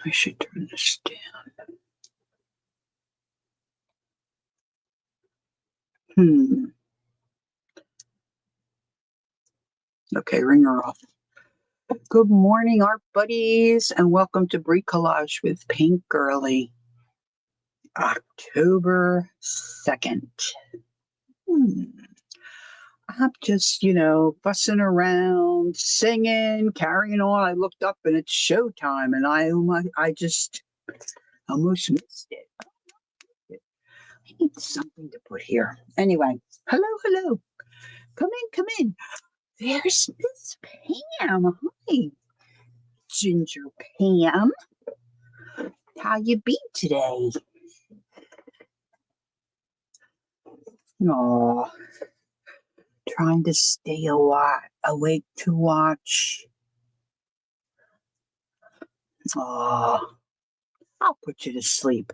I should turn this down. Okay, ring her off. Good morning, art buddies, and welcome to Bricolage with Pink Girly. October 2nd. I'm just, fussing around, singing, carrying on. I looked up and it's showtime, and I just almost missed it. I need something to put here. Anyway, hello. Come in. There's Miss Pam. Hi, Ginger Pam. How you be today? Aw, trying to stay awake to watch. Aw, I'll put you to sleep.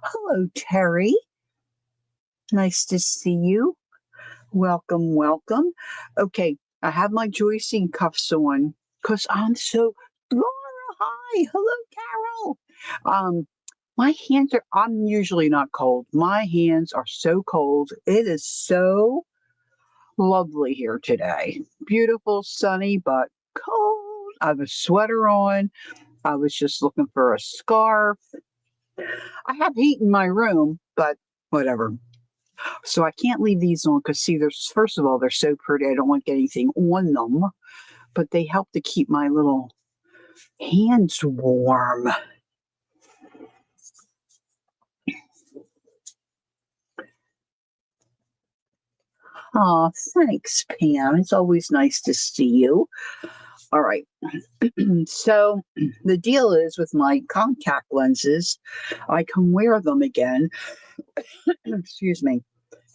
Hello, Terry. Nice to see you. Welcome. Okay, I have my joycing cuffs on because I'm so... Laura, hi. Hello, Carol. My hands are... I'm usually not cold. My hands are so cold. It is so lovely here today. Beautiful, sunny, but cold. I have a sweater on. I was just looking for a scarf. I have heat in my room, but whatever. So I can't leave these on because, see, first of all, they're so pretty. I don't want to get anything on them, but they help to keep my little hands warm. Oh, thanks, Pam. It's always nice to see you. All right. So the deal is with my contact lenses, I can wear them again. Excuse me.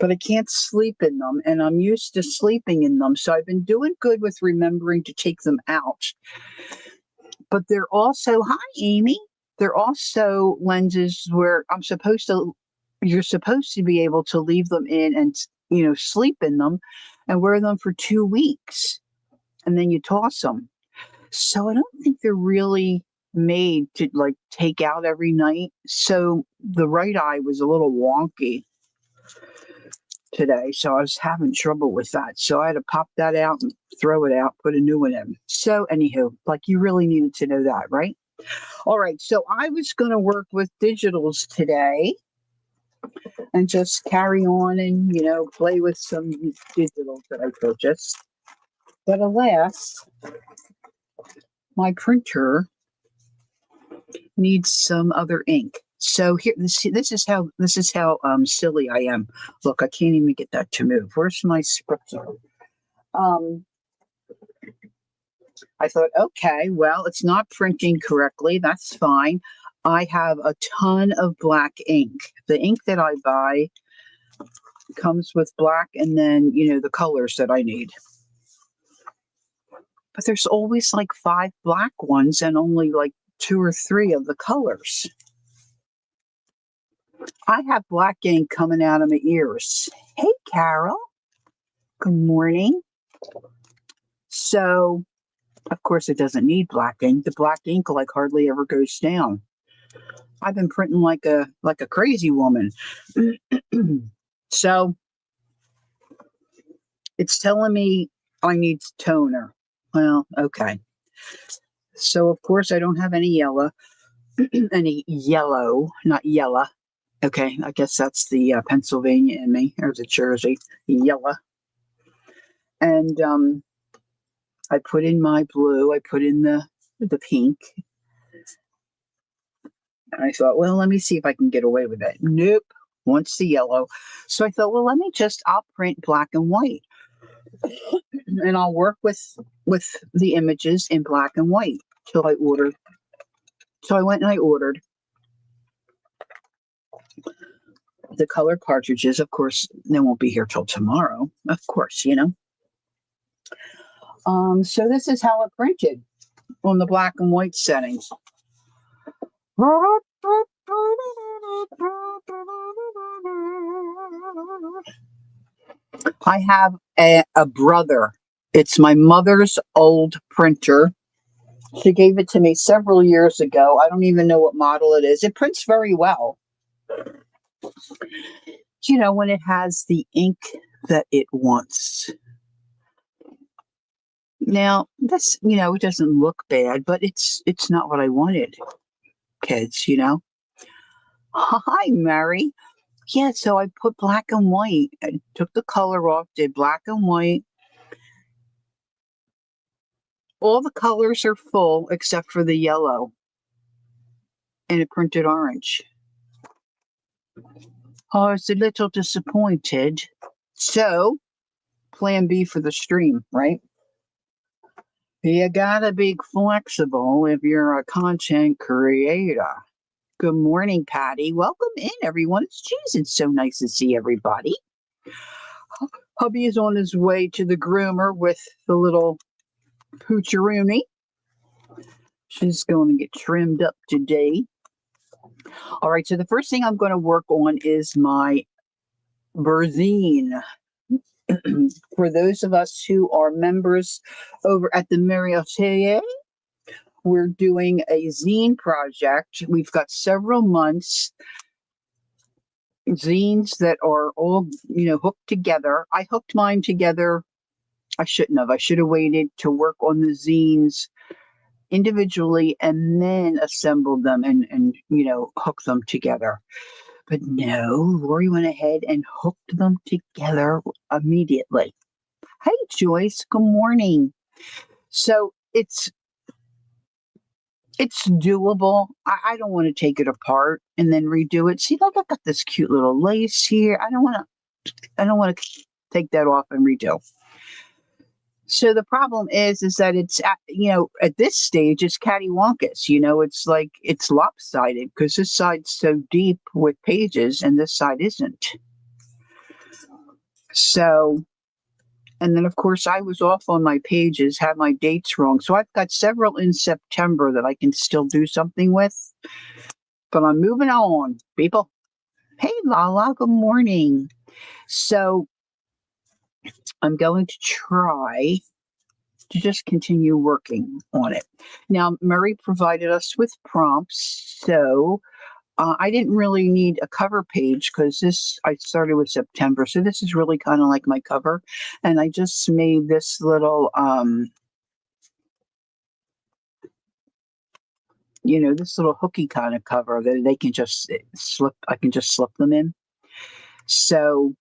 But I can't sleep in them, and I'm used to sleeping in them. So I've been doing good with remembering to take them out. But they're also, hi, Amy. They're also lenses where you're supposed to be able to leave them in and, sleep in them and wear them for 2 weeks. And then you toss them. So I don't think they're really made to take out every night. So the right eye was a little wonky today. So I was having trouble with that. So I had to pop that out and throw it out, put a new one in. So anywho, you really needed to know that, right? All right. So I was going to work with digitals today and just carry on and, play with some digitals that I purchased. But alas, my printer needs some other ink. So here, this is how silly I am. Look, I can't even get that to move. Where's my spritzer? I thought, okay, well, it's not printing correctly. That's fine. I have a ton of black ink. The ink that I buy comes with black and then, the colors that I need. But there's always 5 black ones and only 2 or 3 of the colors. I have black ink coming out of my ears. Hey, Carol. Good morning. So, of course, it doesn't need black ink. The black ink hardly ever goes down. I've been printing like a crazy woman. So, it's telling me I need toner. Well, okay. So, of course, I don't have any yellow, not yellow. Okay, I guess that's the Pennsylvania in me, or the Jersey, yellow. And I put in my blue, I put in the pink. And I thought, well, let me see if I can get away with it. Nope, wants the yellow. So I thought, well, I'll print black and white. And I'll work with the images in black and white till I ordered. So I went and I ordered the color cartridges. Of course, they won't be here till tomorrow. Of course, So this is how it printed on the black and white settings. I have a brother. It's my mother's old printer. She gave it to me several years ago. I don't even know what model it is. It prints very well. When it has the ink that it wants. Now, this, it doesn't look bad, but it's not what I wanted, kids. Hi, Mary. Yeah, so I put black and white. I took the color off, did black and white. All the colors are full except for the yellow, and it printed orange. I was a little disappointed. So, plan B for the stream, right? You gotta be flexible if you're a content creator. Good morning, Patty. Welcome in, everyone. It's so nice to see everybody. Hubby is on his way to the groomer with the little poocheroonie. She's going to get trimmed up today. All right, so the first thing I'm going to work on is my zine. For those of us who are members over at the Marriott, we're doing a zine project. We've got several months zines that are all, hooked together. I hooked mine together. I shouldn't have. I should have waited to work on the zines individually and then assembled them and hook them together. But no, Lori went ahead and hooked them together immediately. Hey, Joyce. Good morning. So it's doable. I don't want to take it apart and then redo it. See, like I've got this cute little lace here. I don't want to take that off and redo. So the problem is that it's at this stage it's cattywampus. It's like it's lopsided because this side's so deep with pages and this side isn't. So, and then of course I was off on my pages, had my dates wrong. So I've got several in September that I can still do something with. But I'm moving on, people. Hey, Lala, good morning. So I'm going to try to just continue working on it. Now, Murray provided us with prompts, so I didn't really need a cover page because I started with September, so this is really kind of like my cover, and I just made this little, this little hooky kind of cover that they can just slip. I can just slip them in. So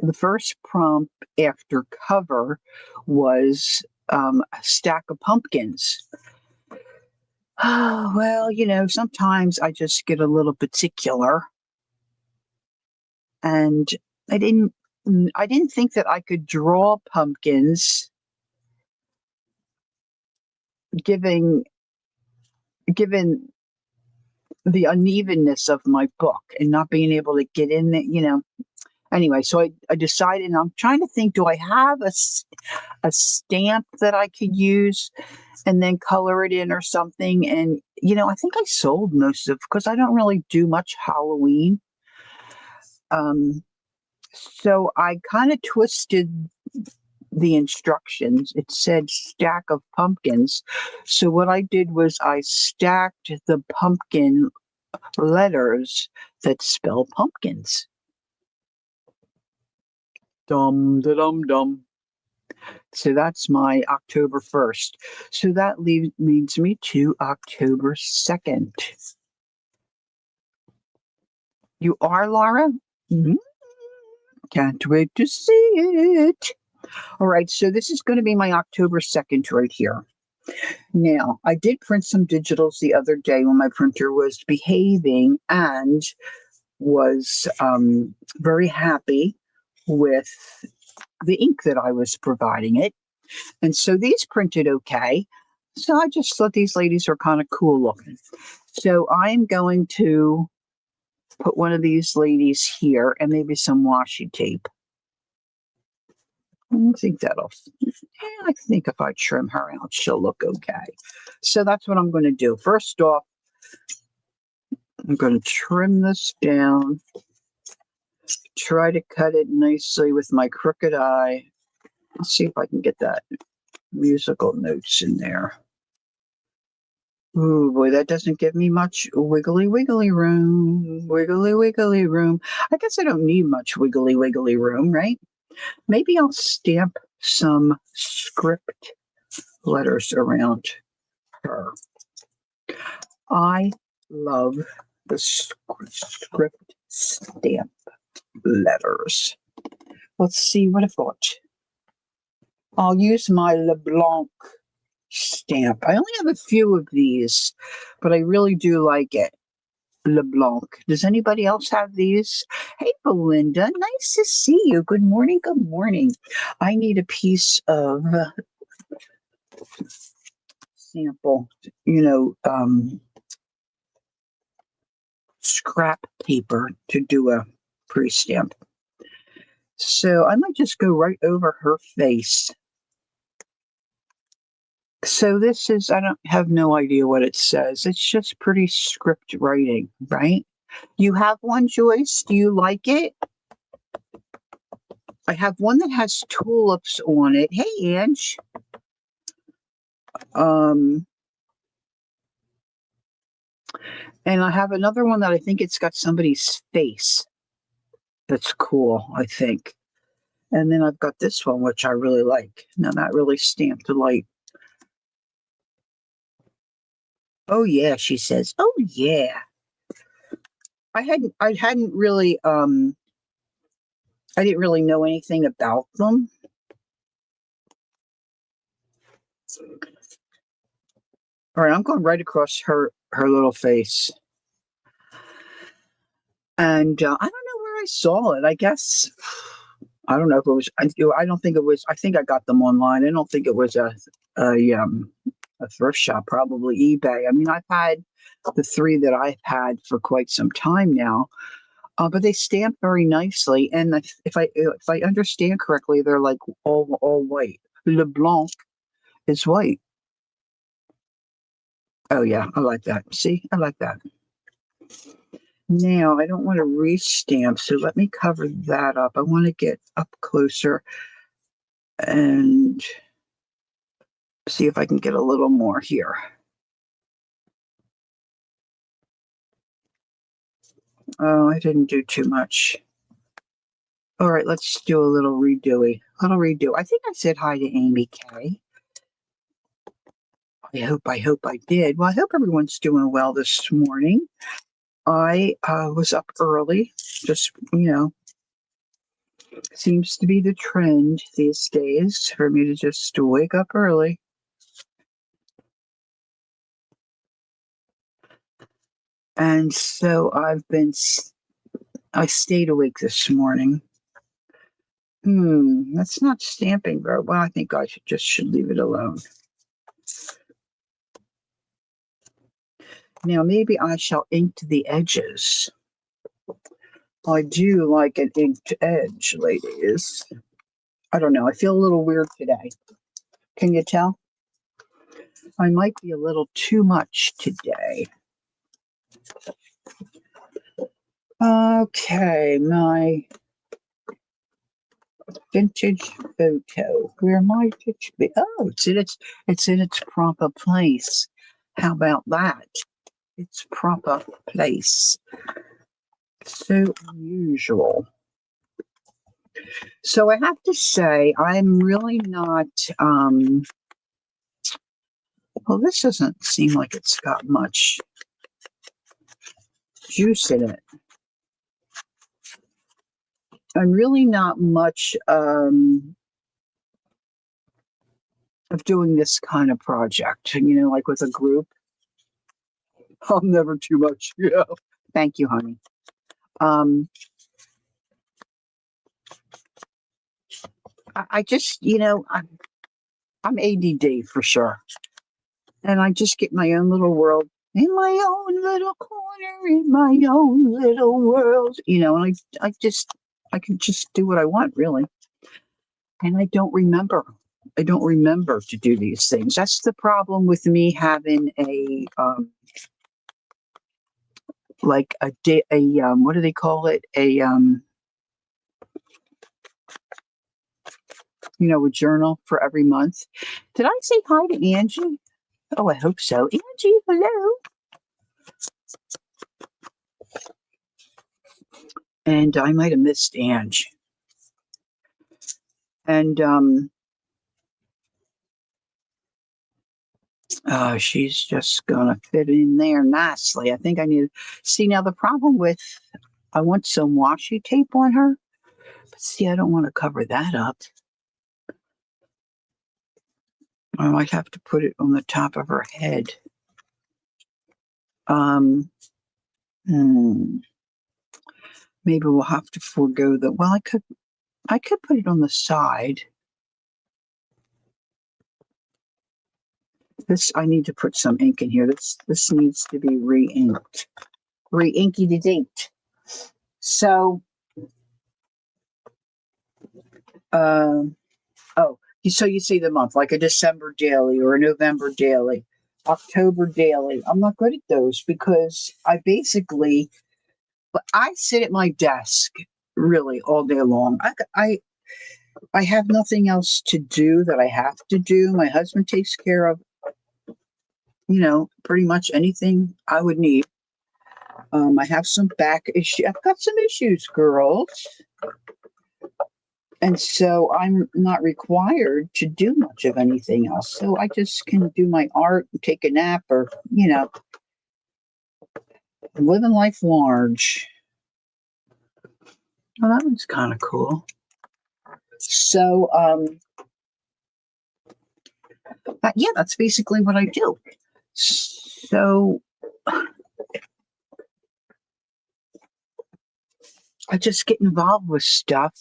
the first prompt after cover was a stack of pumpkins. Oh, well, sometimes I just get a little particular. And I didn't think that I could draw pumpkins given the unevenness of my book and not being able to get in there. Anyway, so I decided, and I'm trying to think, do I have a stamp that I could use and then color it in or something? And, I think I sold most of, because I don't really do much Halloween. So I kind of twisted the instructions. It said stack of pumpkins. So what I did was I stacked the pumpkin letters that spell pumpkins. Dum da dum dum. So that's my October 1st. So that leads me to October 2nd. You are, Laura? Mm-hmm. Can't wait to see it. All right, so this is going to be my October 2nd right here. Now, I did print some digitals the other day when my printer was behaving and was very happy with the ink that I was providing it. And so these printed okay. So I just thought these ladies are kind of cool looking. So I'm going to put one of these ladies here and maybe some washi tape. I think I think if I trim her out, she'll look okay. So that's what I'm going to do. First off, I'm going to trim this down, try to cut it nicely with my crooked eye. Let's see if I can get that musical notes in there. Ooh, boy, that doesn't give me much wiggly room. Wiggly room. I guess I don't need much wiggly room, right? Maybe I'll stamp some script letters around her. I love the script stamp letters. Let's see what I've got. I'll use my LeBlanc stamp. I only have a few of these, but I really do like it. LeBlanc. Does anybody else have these? Hey, Belinda, nice to see you. Good morning. Good morning. I need a piece of sample, scrap paper to do a pre-stamp. So I might just go right over her face. So this is, I don't have no idea what it says. It's just pretty script writing, right? You have one, Joyce? Do you like it? I have one that has tulips on it. Hey, Ange. And I have another one that I think it's got somebody's face. That's cool, I think. And then I've got this one, which I really like. Now, not really stamped to light. Oh, yeah, she says. Oh, yeah. I hadn't really, I didn't really know anything about them. All right, I'm going right across her little face. And I don't know where I saw it. I guess, I don't know if it was, I don't think it was, I think I got them online. I don't think it was a thrift shop, probably eBay. I mean, I've had the three that I've had for quite some time now, but they stamp very nicely. And if I understand correctly, they're like all white. LeBlanc is white. Oh yeah, I like that. See, I like that. Now I don't want to restamp, so let me cover that up. I want to get up closer and see if I can get a little more here. Oh, I didn't do too much. All right, let's do a little redo. I think I said hi to Amy K. I hope I did. Well, I hope everyone's doing well this morning. I was up early, just, seems to be the trend these days for me to just wake up early. And so I stayed awake this morning. That's not stamping very well. I think I should leave it alone. Now, maybe I shall ink the edges. I do like an inked edge, ladies. I don't know. I feel a little weird today. Can you tell? I might be a little too much today. Okay, my vintage photo. Where might it be? Oh, it's in its proper place. How about that? Its proper place. So unusual. So I have to say, I'm really not. Well, this doesn't seem like it's got much juice in it. I'm really not much of doing this kind of project, like with a group. I'm never too much. Yeah. Thank you, honey. I just, I'm ADD for sure. And I just get my own little world in my own little corner, in my own little world, and I can just do what I want, really. And I don't remember to do these things. That's the problem with me having a like a what do they call it? a journal for every month. Did I say hi to Angie? Oh, I hope so. Angie, hello. And I might have missed Angie. And she's just gonna fit in there nicely. I think I need to see now the problem with I want some washi tape on her, but see, I don't want to cover that up. I might have to put it on the top of her head. Maybe we'll have to forego the. Well, I could put it on the side. This I need to put some ink in here. This needs to be re-inked, re-inky to date. So, oh, so you see the month like a December daily or a November daily, October daily. I'm not good at those because I sit at my desk really all day long. I have nothing else to do that I have to do. My husband takes care of, pretty much anything I would need. I have some back issues. I've got some issues, girls. And so I'm not required to do much of anything else. So I just can do my art, take a nap, or, living life large. Well, that one's kind of cool. So, yeah, that's basically what I do. So I just get involved with stuff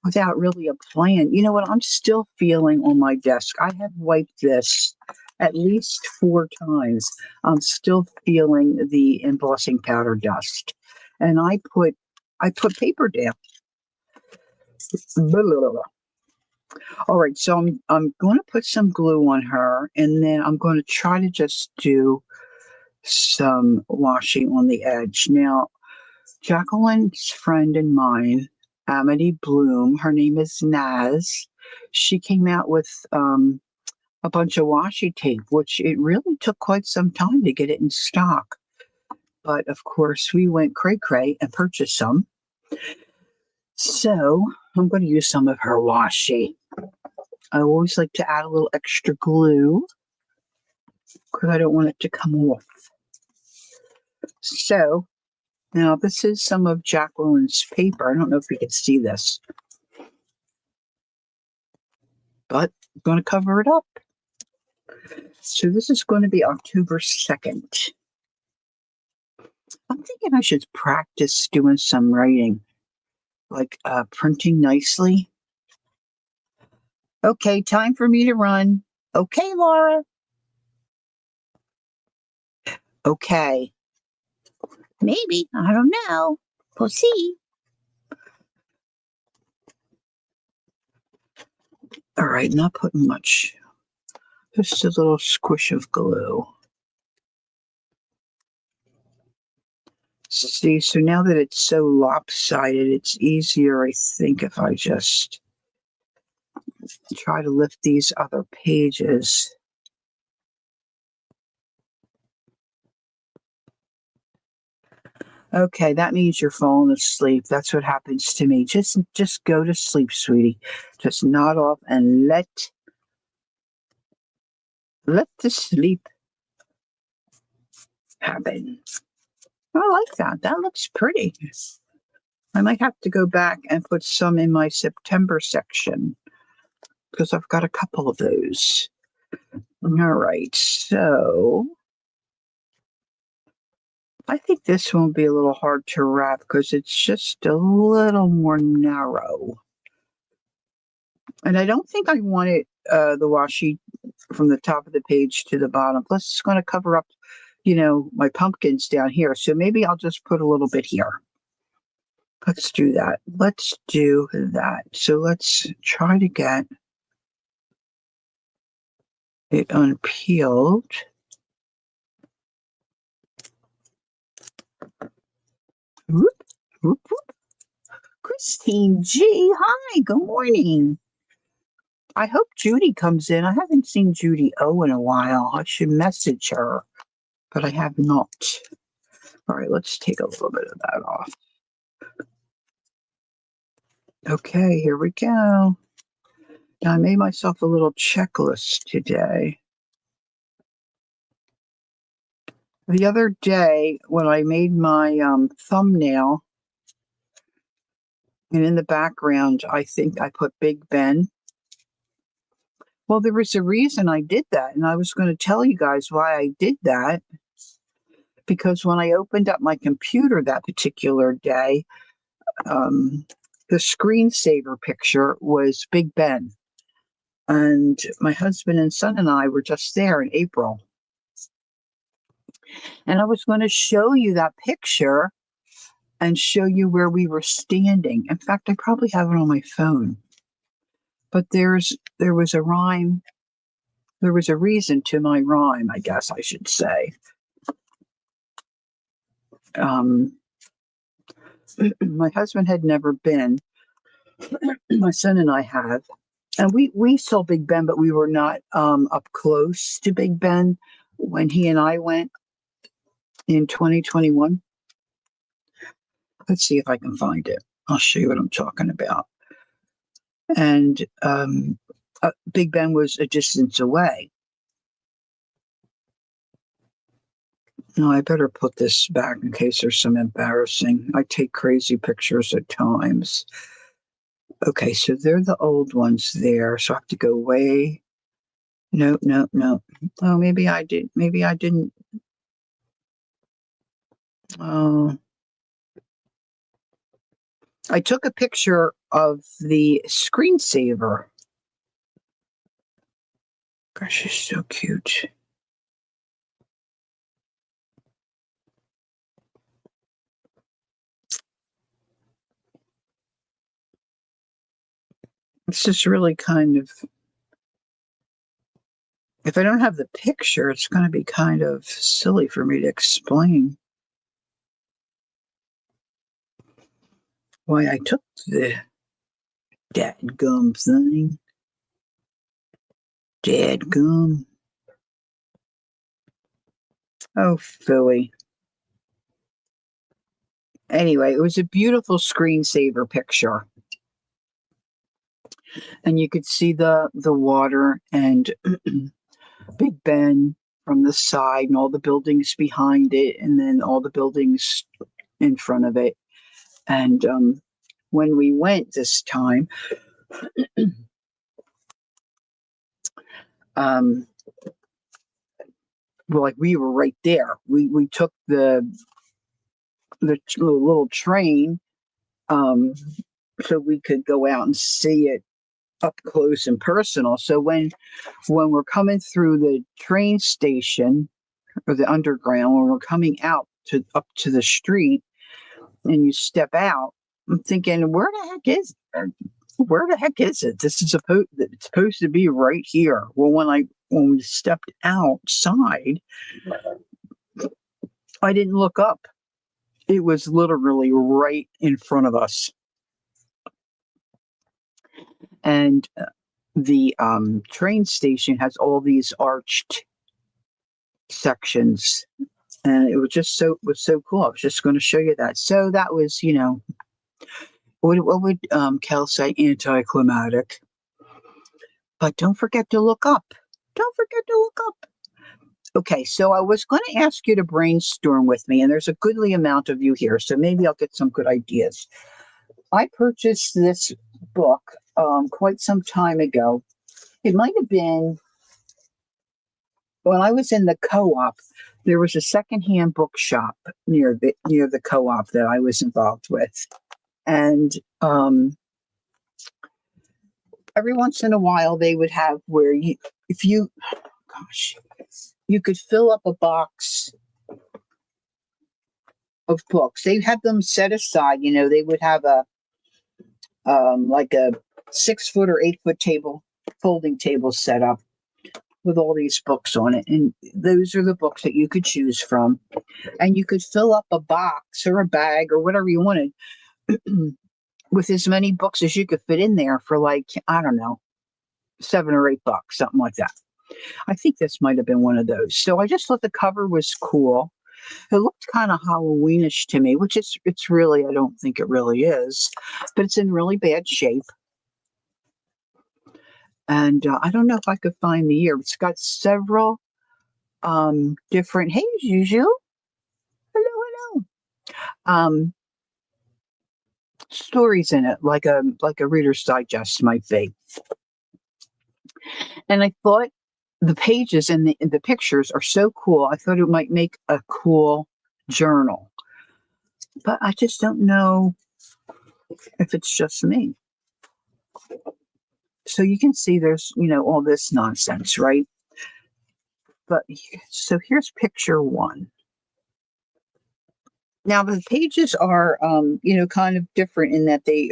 without really a plan. You know what? I'm still feeling on my desk. I have wiped this at least 4 times. I'm still feeling the embossing powder dust. And I put paper down. Blah, blah, blah. All right, so I'm going to put some glue on her, and then I'm going to try to just do some washing on the edge. Now, Jacqueline's friend and mine, Amity Bloom, her name is Naz. She came out with a bunch of washi tape, which it really took quite some time to get it in stock. But of course, we went cray-cray and purchased some. So I'm going to use some of her washi. I always like to add a little extra glue because I don't want it to come off. So now this is some of Jacqueline's paper. I don't know if you can see this, but I'm going to cover it up. So this is going to be October 2nd. I'm thinking I should practice doing some writing, like printing nicely. Okay, time for me to run. Okay, Laura. Okay. Maybe. I don't know. We'll see. All right, not putting much. Just a little squish of glue. See, so now that it's so lopsided, it's easier, I think, if I just try to lift these other pages. Okay, that means you're falling asleep. That's what happens to me. Just go to sleep, sweetie. Just nod off and let the sleep happen. I like that. That looks pretty. I might have to go back and put some in my September section because I've got a couple of those. All right, so I think this one will be a little hard to wrap because it's just a little more narrow. And I don't think I want it, the washi from the top of the page to the bottom. Plus, it's going to cover up, my pumpkins down here. So maybe I'll just put a little bit here. Let's do that. Let's do that. So let's try to get it unpeeled. Whoop, whoop, whoop. Christine G. Hi, good morning. I hope Judy comes in. I haven't seen Judy O in a while. I should message her, but I have not. All right, let's take a little bit of that off. Okay, here we go. Now, I made myself a little checklist today. The other day, when I made my thumbnail, and in the background, I think I put Big Ben. Well, there was a reason I did that, and I was going to tell you guys why I did that. Because when I opened up my computer that particular day, the screensaver picture was Big Ben. And my husband and son and I were just there in April. And I was going to show you that picture and show you where we were standing. In fact, I probably have it on my phone. But there was a rhyme. There was a reason to my rhyme, I guess I should say. My husband had never been. My son and I have. And we saw Big Ben, but we were not up close to Big Ben when he and I went in 2021. Let's see if I can find it. I'll show you what I'm talking about. And Big Ben was a distance away. No, I better put this back in case there's some embarrassing. I take crazy pictures at times. Okay, so they're the old ones there. So I have to go way. No. Oh, maybe I did. Maybe I didn't. Oh. I took a picture of the screensaver. Gosh, she's so cute. It's just really kind of, if I don't have the picture, it's going to be kind of silly for me to explain why I took the dadgum thing. Dadgum. Oh, Philly. Anyway, it was a beautiful screensaver picture. And you could see the water and Big Ben from the side and all the buildings behind it, and then all the buildings in front of it. And when we went this time, like we were right there. We took the little train so we could go out and see it up close and personal. So when we're coming through the train station or the underground, when we're coming out up to the street, and you step out, I'm thinking, where the heck is it? Where the heck is it? This is supposed to be right here. Well, when we stepped outside, I didn't look up. It was literally right in front of us. And the train station has all these arched sections, and it was so cool. I was just going to show you that. So that was, what would Kel say? Anticlimactic. But don't forget to look up. Don't forget to look up. Okay, so I was going to ask you to brainstorm with me, and there's a goodly amount of you here, so maybe I'll get some good ideas. I purchased this book quite some time ago. It might have been when I was in the co-op. There was a secondhand bookshop near the co-op that I was involved with, and every once in a while they would have where you could fill up a box of books. They had them set aside. They would have a like a 6-foot or 8-foot folding table set up with all these books on it. And those are the books that you could choose from. And you could fill up a box or a bag or whatever you wanted with as many books as you could fit in there for, like, I don't know, $7 or $8, something like that. I think this might have been one of those. So I just thought the cover was cool. It looked kind of Halloweenish to me, which it's really, I don't think it really is, but it's in really bad shape. And I don't know if I could find the year. It's got several different, hey, Juju, hello, hello, stories in it, like a Reader's Digest might be. And I thought the pages and the pictures are so cool. I thought it might make a cool journal, but I just don't know if it's just me. So you can see there's, all this nonsense, right? But so here's picture one. Now the pages are, kind of different in that they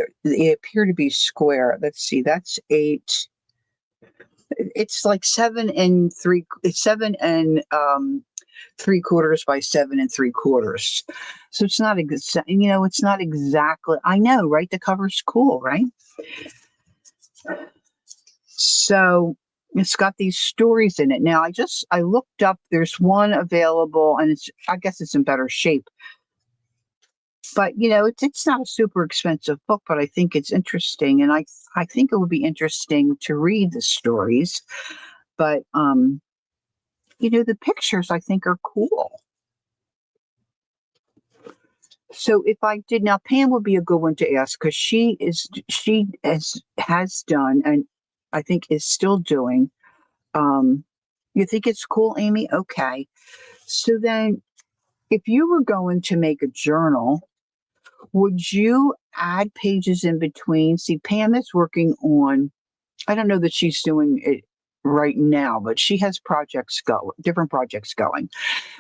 appear to be square. Let's see, that's 8. It's like 7 3/4 by 7 3/4. So it's not it's not exactly. I know, right? The cover's cool, right? So it's got these stories in it. Now I looked up. There's one available, and I guess it's in better shape. But it's not a super expensive book, but I think it's interesting, and I think it would be interesting to read the stories. But the pictures I think are cool. So if I did now, Pam would be a good one to ask because she has done, and I think is still doing. You think it's cool, Amy? Okay. So then, if you were going to make a journal, would you add pages in between? See, Pam is working on, I don't know that she's doing it right now, but she has different projects going,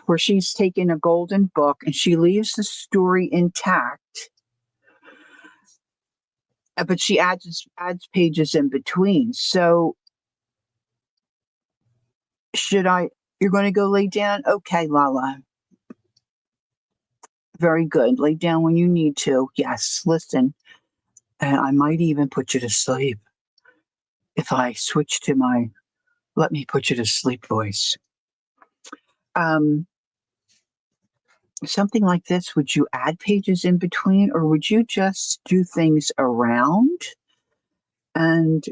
where she's taken a golden book and she leaves the story intact, but she adds pages in between. So you're going to go lay down? Okay, Lala. Very good. Lay down when you need to. Yes, listen. And I might even put you to sleep if I switch to my let me put you to sleep voice. Something like this, would you add pages in between, or would you just do things around? And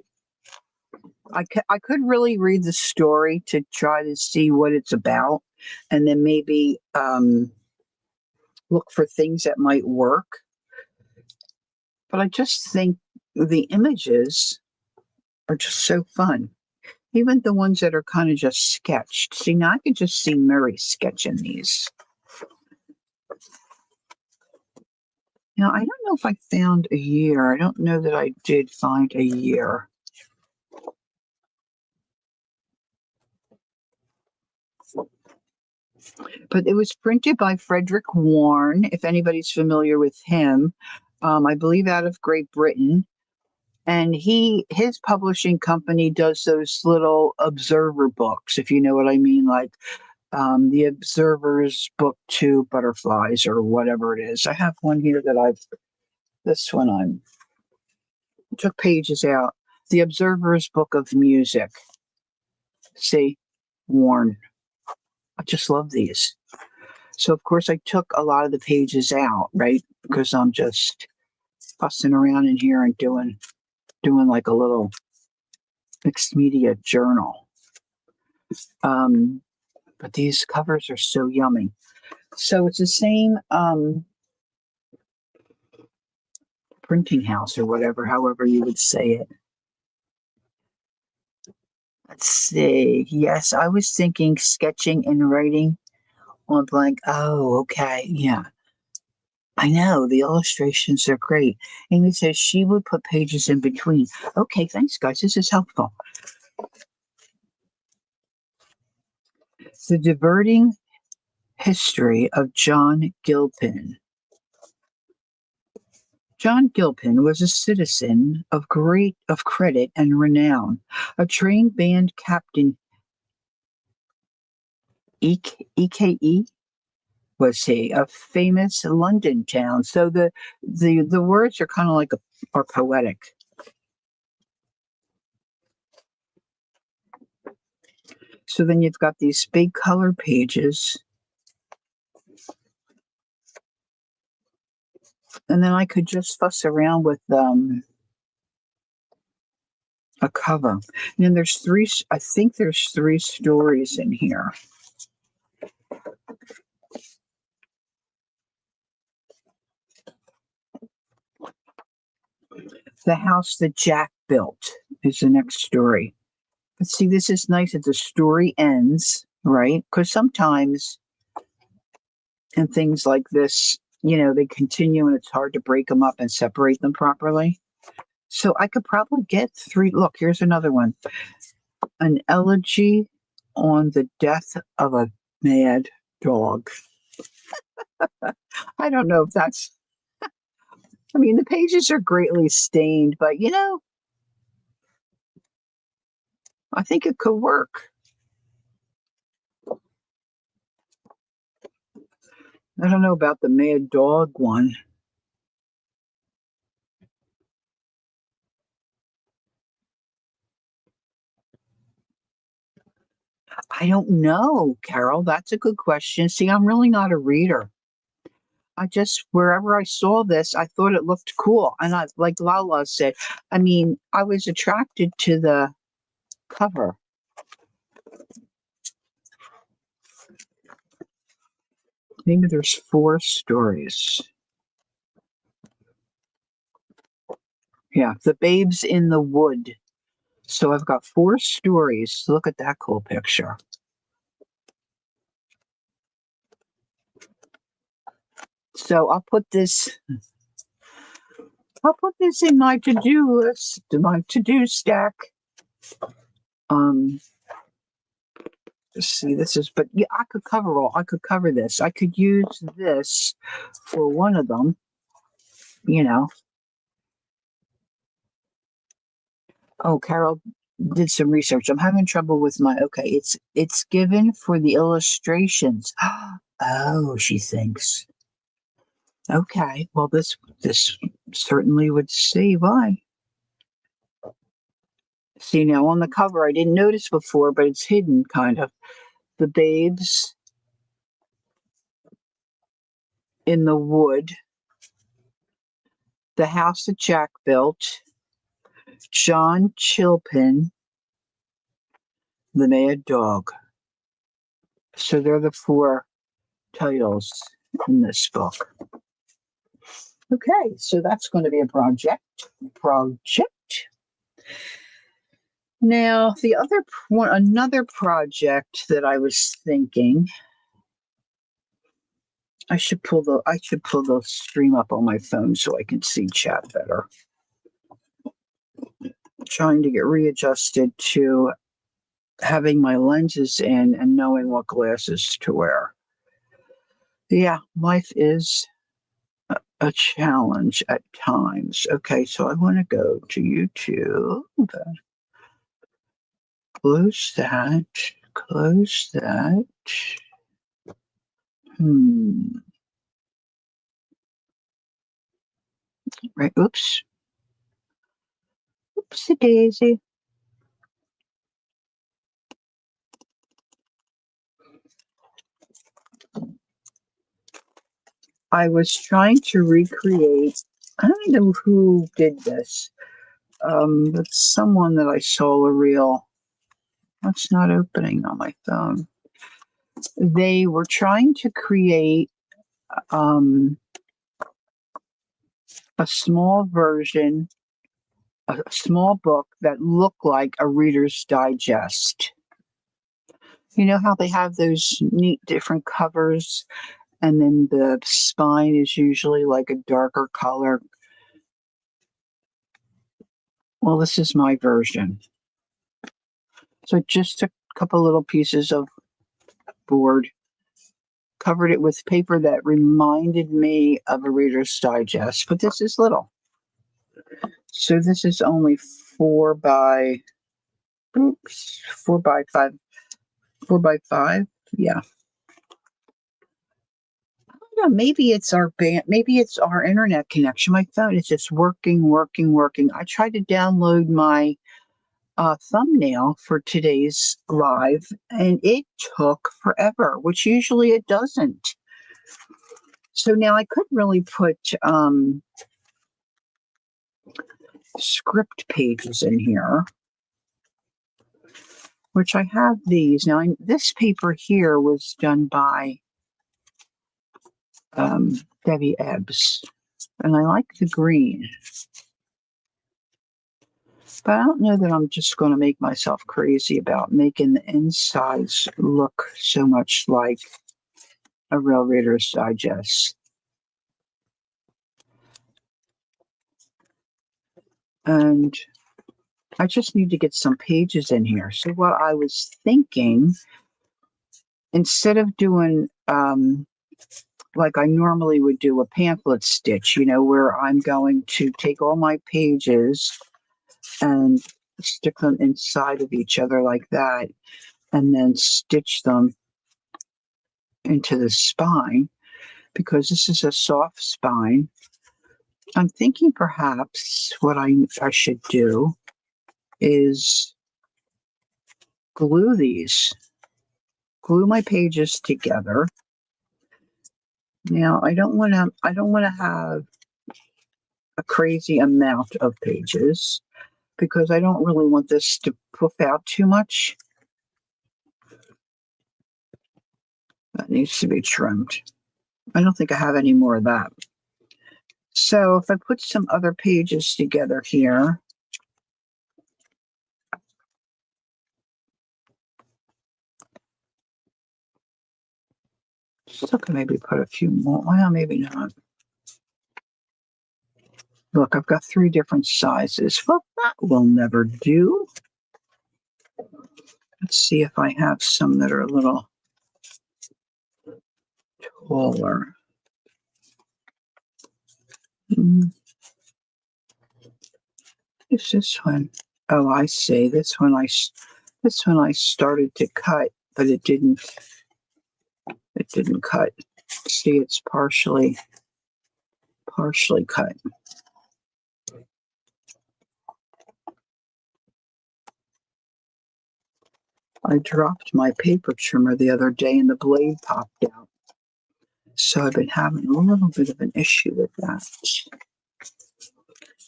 I could really read the story to try to see what it's about, and then maybe look for things that might work. But I just think the images are just so fun. Even the ones that are kind of just sketched. See, now I could just see Mary sketching these. Now, I don't know if I found a year. I don't know that I did find a year. But it was printed by Frederick Warne, if anybody's familiar with him, I believe out of Great Britain. And his publishing company does those little observer books, if you know what I mean, like the Observer's Book to Butterflies or whatever it is. I have one here this one I took pages out. The Observer's Book of Music. See, Warne. I just love these. So, of course, I took a lot of the pages out, right? Because I'm just fussing around in here and doing like a little mixed media journal. But these covers are so yummy. So it's the same printing house or whatever, however you would say it. Let's see. Yes, I was thinking sketching and writing on blank. Oh, okay. Yeah. I know. The illustrations are great. Amy says she would put pages in between. Okay, thanks, guys. This is helpful. The Diverting History of John Gilpin. John Gilpin was a citizen of credit and renown, a trained band captain. EKE was he, a famous London town. So the words are kind of like are poetic. So then you've got these big color pages. And then I could just fuss around with a cover. And then there's I think there's 3 stories in here. The house that Jack built is the next story. But see, this is nice that the story ends, right? Because sometimes in things like this, they continue and it's hard to break them up and separate them properly. So I could probably get 3. Look, here's another one. An elegy on the death of a mad dog. I don't know if that's, I mean, the pages are greatly stained, but I think it could work. I don't know about the mad dog one. I don't know, Carol. That's a good question. See, I'm really not a reader. I just, wherever I saw this, I thought it looked cool. And like Lala said, I mean, I was attracted to the cover. Maybe there's 4 stories. Yeah, The Babes in the Wood. So I've got 4 stories. Look at that cool picture. So I'll put this in my to-do list, my to-do stack. Let's see, but yeah, I could cover this. I could use this for one of them, Oh, Carol did some research. I'm having trouble with okay, it's given for the illustrations. Oh, she thinks. Okay, well this certainly would see why. See, now on the cover, I didn't notice before, but it's hidden kind of. The Babes in the Wood, the house that Jack built, John Chilpin, the Mad Dog. So they're the 4 titles in this book. Okay, so that's going to be a project. Now, the other one, another project that I was thinking, I should pull the stream up on my phone so I can see chat better. Trying to get readjusted to having my lenses in and knowing what glasses to wear. Yeah, life is a challenge at times. Okay, so I want to go to YouTube. Close that. Close that. Right. Oops. Oopsie daisy. I was trying to recreate, I don't know who did this. It's someone that I saw a reel. That's not opening on my phone. They were trying to create a small version, a small book that looked like a Reader's Digest. You know how they have those neat different covers, and then the spine is usually like a darker color. Well, this is my version. So just a couple little pieces of board, covered it with paper that reminded me of a Reader's Digest, but this is little. So this is only 4 by 5. 4 by 5. Yeah. I don't know. Maybe it's our band. Maybe it's our internet connection. My phone is just working. I tried to download my thumbnail for today's live, and it took forever, which usually it doesn't. So now I couldn't really put script pages in here, which I have these. Now, this paper here was done by Debbie Ebbs, and I like the green. But I don't know that I'm just going to make myself crazy about making the insides look so much like a real Reader's Digest. And I just need to get some pages in here. So what I was thinking, instead of doing like I normally would do a pamphlet stitch, you know, where I'm going to take all my pages and stick them inside of each other like that, and then stitch them into the spine, because this is a soft spine. I'm thinking perhaps what I should do is glue my pages together. Now I don't want to have a crazy amount of pages, because I don't really want this to poof out too much. That needs to be trimmed. I don't think I have any more of that. So if I put some other pages together here, so I can maybe put a few more. Well, maybe not. Look, I've got 3 different sizes. Well, that will never do. Let's see if I have some that are a little taller. What's this one? Oh, I see. This one I started to cut, but it didn't cut. See, it's partially cut. I dropped my paper trimmer the other day and the blade popped out. So I've been having a little bit of an issue with that.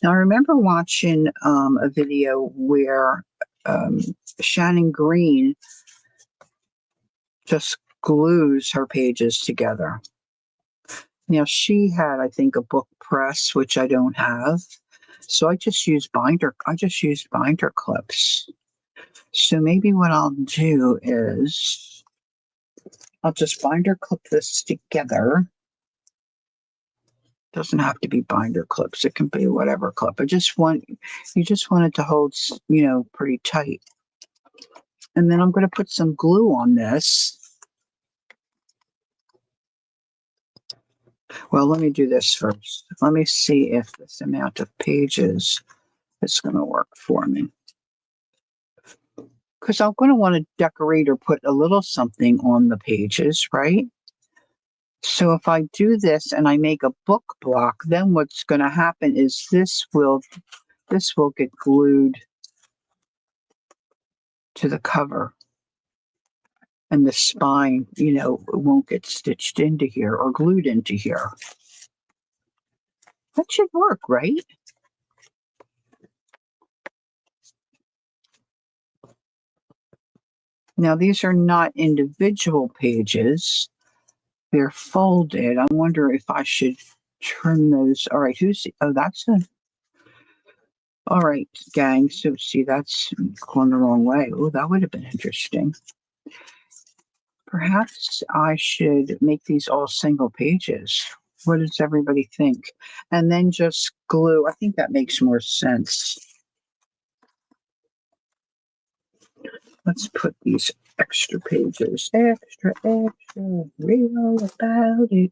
Now I remember watching a video where Shannon Green just glues her pages together. Now she had, I think, a book press, which I don't have. So I just used binder clips. So maybe what I'll do is I'll just binder clip this together. Doesn't have to be binder clips. It can be whatever clip. You just want it to hold, you know, pretty tight. And then I'm going to put some glue on this. Well, let me do this first. Let me see if this amount of pages is going to work for me. Because I'm going to want to decorate or put a little something on the pages, right? So if I do this and I make a book block, then what's going to happen is this will get glued to the cover. And the spine, you know, won't get stitched into here or glued into here. That should work, right? Now, these are not individual pages. They're folded. I wonder if I should trim those. All right, all right, gang. So see, that's going the wrong way. Oh, that would have been interesting. Perhaps I should make these all single pages. What does everybody think? And then just glue. I think that makes more sense. Let's put these extra pages. Extra, real about it.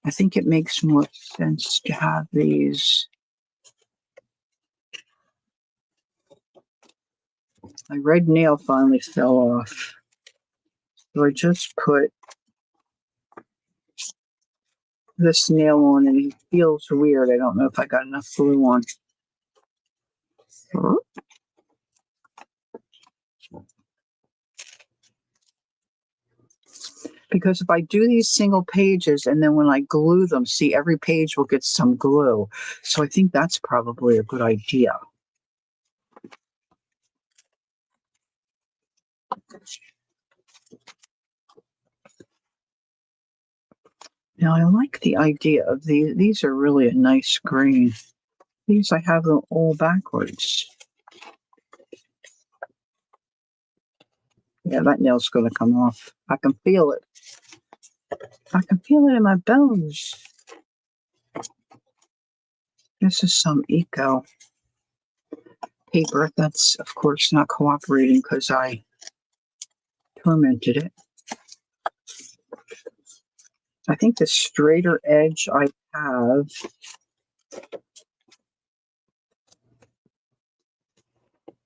I think it makes more sense to have these. My red nail finally fell off. So I just put this nail on and it feels weird. I don't know if I got enough glue on. Because if I do these single pages and then when I glue them, see, every page will get some glue. So I think that's probably a good idea. Now, I like the idea of these. These are really a nice green. These, I have them all backwards. Yeah, that nail's going to come off. I can feel it. I can feel it in my bones. This is some eco paper that's, of course, not cooperating because I tormented it. I think the straighter edge I have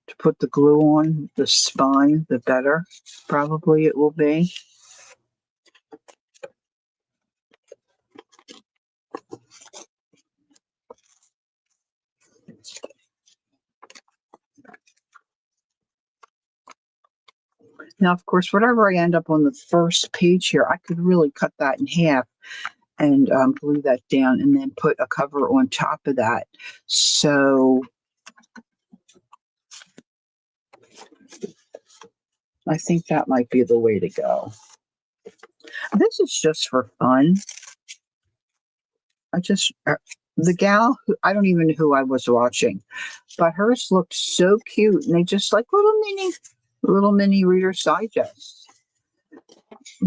to put the glue on, the spine, the better probably it will be. Now, of course, whatever I end up on the first page here, I could really cut that in half and glue that down and then put a cover on top of that. So I think that might be the way to go. This is just for fun. The gal, I don't even know who I was watching, but hers looked so cute, and they just like little mini Reader's Digest.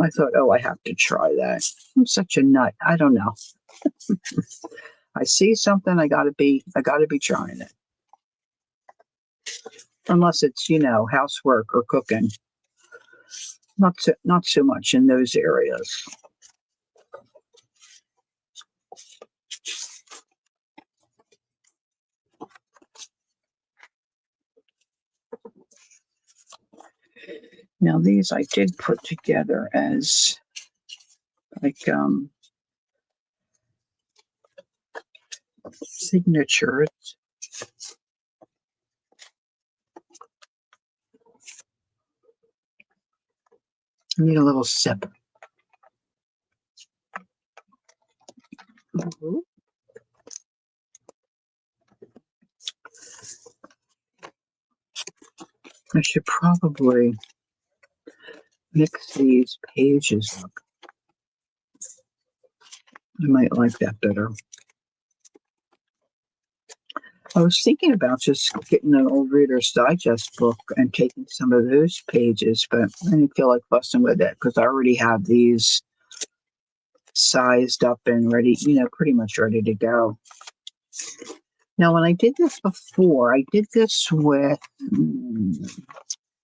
I thought, oh, I have to try that. I'm such a nut. I don't know. I see something, I gotta be trying it. Unless it's, housework or cooking. Not so much in those areas. Now these I did put together as like signatures. I need a little sip. Mm-hmm. I should probably mix these pages up. I might like that better. I was thinking about just getting an old Reader's Digest book and taking some of those pages, but I didn't feel like fussing with it because I already have these sized up and ready, pretty much ready to go. Now, when I did this before, I did this with,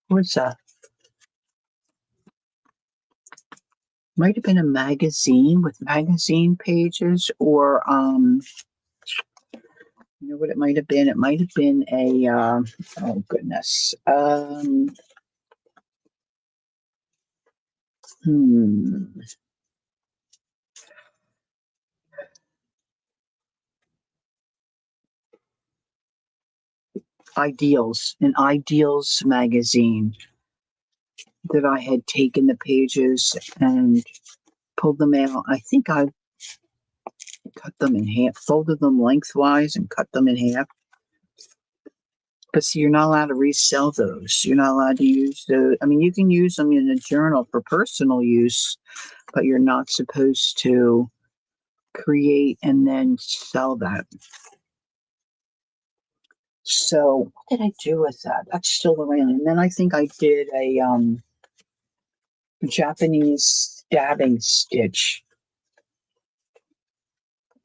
what's that? Might have been a magazine with magazine pages, or you know what it might have been? It might have been a oh goodness. An Ideals magazine that I had taken the pages and pulled them out. I think I cut them in half, folded them lengthwise and cut them in half. But see, you're not allowed to resell those. You're not allowed to use those. I mean, you can use them in a journal for personal use, but you're not supposed to create and then sell that. So what did I do with that? That's still around. And then I think I did a Japanese stabbing stitch.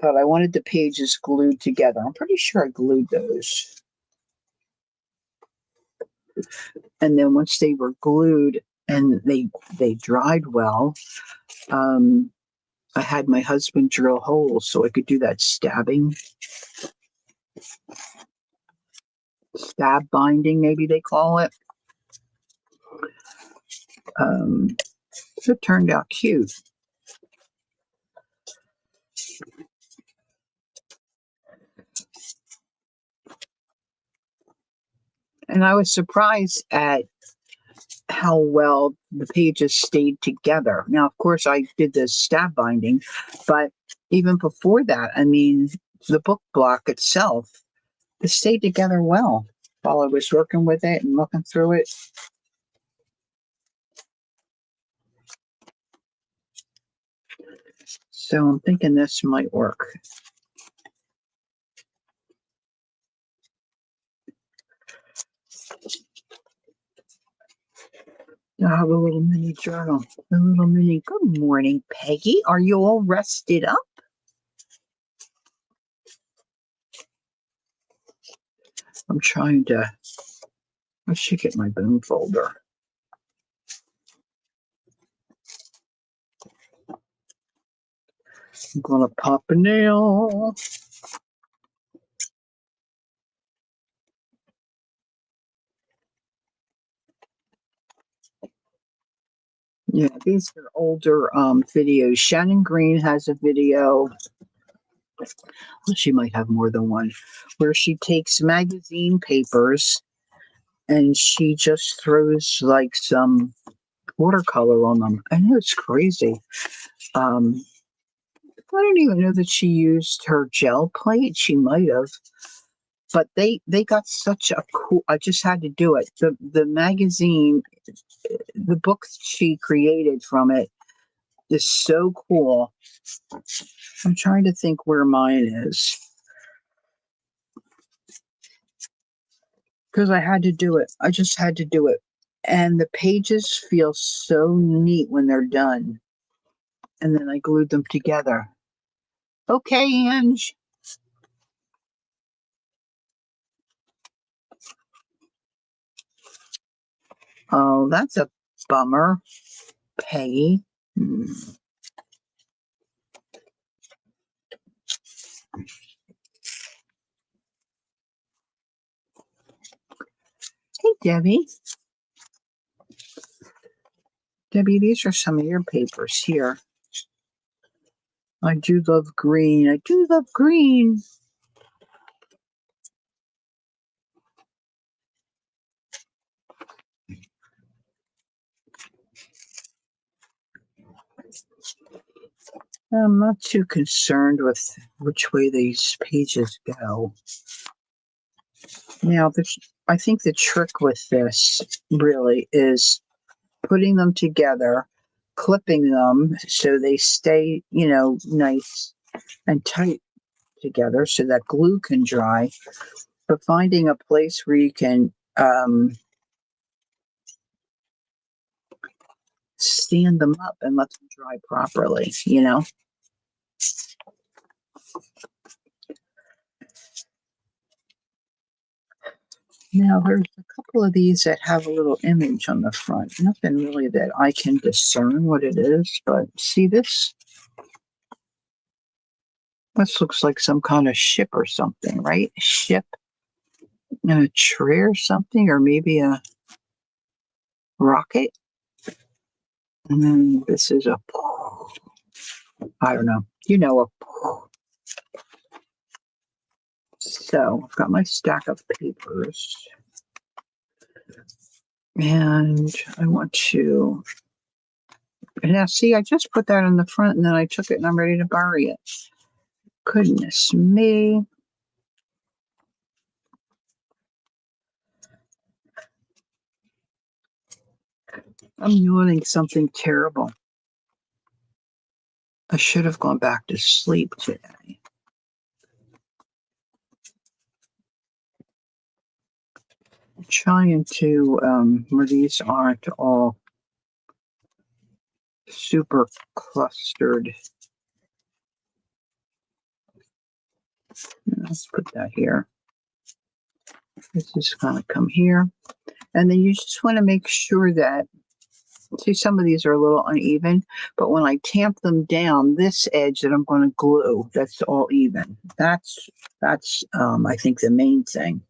But I wanted the pages glued together. I'm pretty sure I glued those. And then once they were glued and they dried well, I had my husband drill holes so I could do that stab binding, maybe they call it. It turned out cute. And I was surprised at how well the pages stayed together. Now, of course, I did the stab binding, but even before that, I mean, the book block itself, it stayed together well while I was working with it and looking through it. So I'm thinking this might work. I have a little mini journal, a little mini. Good morning, Peggy. Are you all rested up? I'm trying to, I should get my boom folder. I'm gonna pop a nail. Yeah, these are older videos. Shannon Green has a video. Well, she might have more than one, where she takes magazine papers and she just throws like some watercolor on them. I know it's crazy. I don't even know that she used her gel plate. She might have, but they got such a cool. I just had to do it. The magazine, the book she created from it is so cool. I'm trying to think where mine is because I had to do it. I just had to do it, and the pages feel so neat when they're done. And then I glued them together. Okay, Ange. Oh, that's a bummer, Peggy. Hmm. Hey, Debbie. Debbie, these are some of your papers here. I do love green. I do love green. I'm not too concerned with which way these pages go. Now, I think the trick with this really is putting them together, clipping them so they stay, nice and tight together so that glue can dry, but finding a place where you can stand them up and let them dry properly. Now, there's a couple of these that have a little image on the front. Nothing really that I can discern what it is, but see this? This looks like some kind of ship or something, right? A ship and a tree or something, or maybe a rocket. And then this is I don't know. So I've got my stack of papers. And I want to, now see, I just put that in the front and then I took it and I'm ready to bury it. Goodness me. I'm yawning something terrible. I should have gone back to sleep today. I'm trying to, where these aren't all super clustered. Let's put that here. This is going to come here. And then you just want to make sure that, see, some of these are a little uneven, but when I tamp them down, this edge that I'm going to glue, that's all even. That's I think the main thing.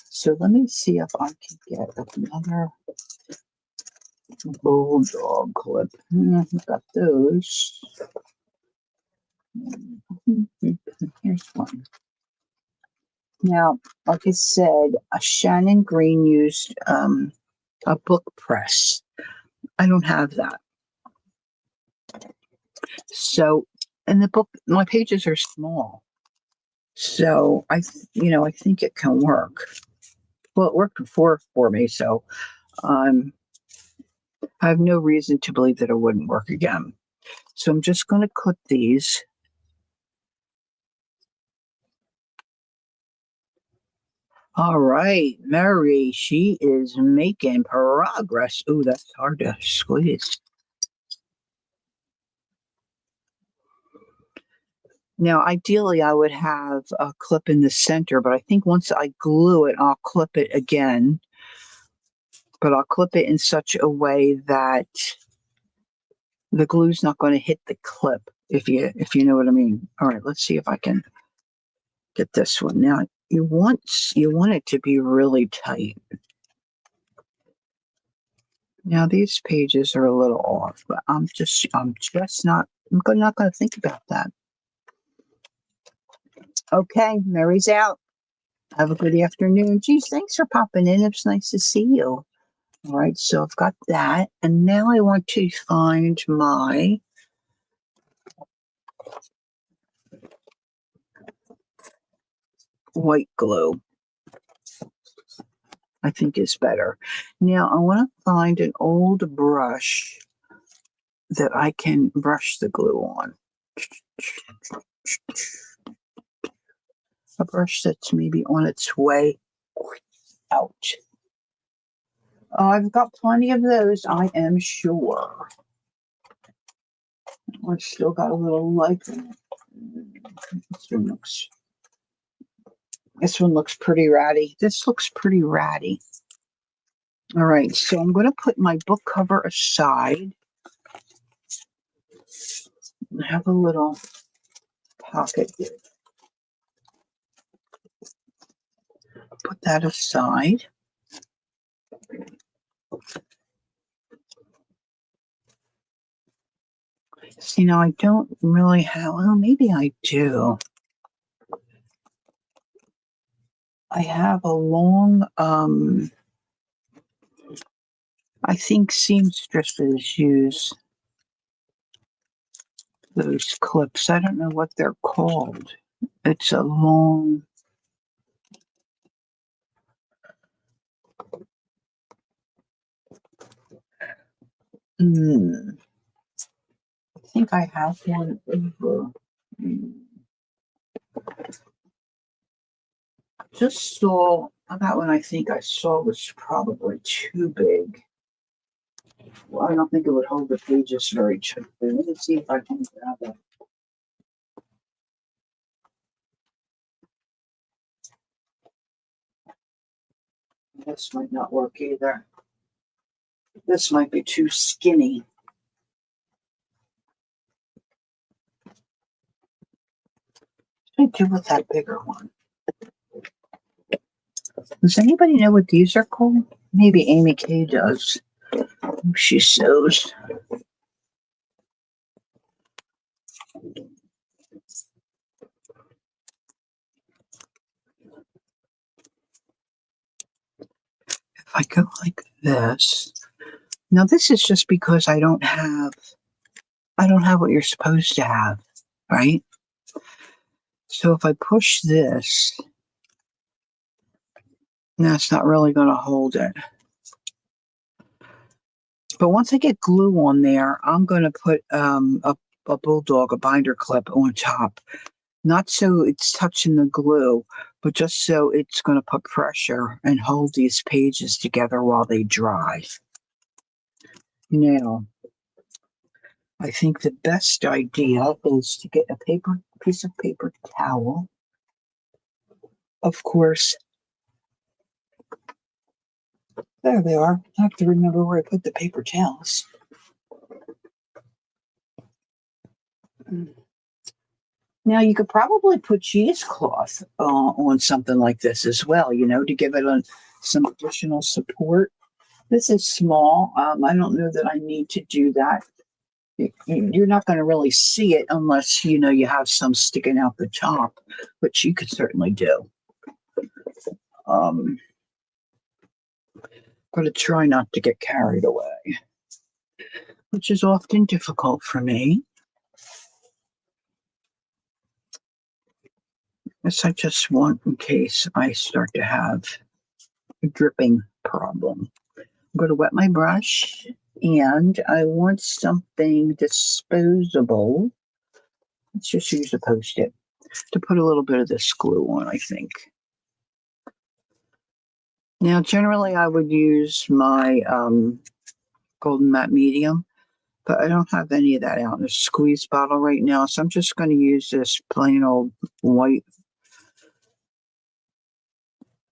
So let me see if I can get another bulldog clip. I've got those. Here's one. Now, like I said, Shannon Green used a book press. I don't have that. So in the book, my pages are small. So I think it can work. Well, it worked before for me, so um, I have no reason to believe that it wouldn't work again. So I'm just going to clip these. All right, Mary, she is making progress. Ooh, that's hard to squeeze. Now, ideally, I would have a clip in the center, but I think once I glue it, I'll clip it again. But I'll clip it in such a way that the glue's not going to hit the clip, if you know what I mean. All right, let's see if I can get this one. Now, you want it to be really tight. Now these pages are a little off, but I'm just not going to think about that. Okay, Mary's out. Have a good afternoon. Geez, thanks for popping in. It's nice to see you. All right, so I've got that, and now I want to find my white glue. I think is better. Now I want to find an old brush that I can brush the glue on. A brush that's maybe on its way out. Oh, I've got plenty of those, I am sure. I've still got a little light in it. This one looks pretty ratty. This looks pretty ratty. All right, so I'm going to put my book cover aside. I have a little pocket here. Put that aside. See, now I don't really have, well, maybe I do. I have a long, I think seamstresses use those clips. I don't know what they're called. It's a long, I think I have one over. Just saw, that one I think I saw was probably too big. Well, I don't think it would hold the pages very tightly. Let me see if I can grab it. This might not work either. This might be too skinny. What do I do with that bigger one? Does anybody know what these are called? Maybe Amy Kay does. She sews. If I go like this. Now this is just because I don't have what you're supposed to have, right? So if I push this, that's not really going to hold it. But once I get glue on there, I'm going to put a bulldog, a binder clip on top. Not so it's touching the glue, but just so it's going to put pressure and hold these pages together while they dry. Now, I think the best idea is to get a piece of paper towel. Of course, there they are. I have to remember where I put the paper towels. Now, you could probably put cheesecloth on something like this as well, to give it some additional support. This is small. I don't know that I need to do that. You're not going to really see it unless, you have some sticking out the top, which you could certainly do. I'm going to try not to get carried away. which is often difficult for me. This I just want in case I start to have a dripping problem. I'm going to wet my brush, and I want something disposable. Let's just use a Post-it to put a little bit of this glue on, I think. Now, generally, I would use my Golden Matte Medium, but I don't have any of that out in a squeeze bottle right now, so I'm just going to use this plain old white.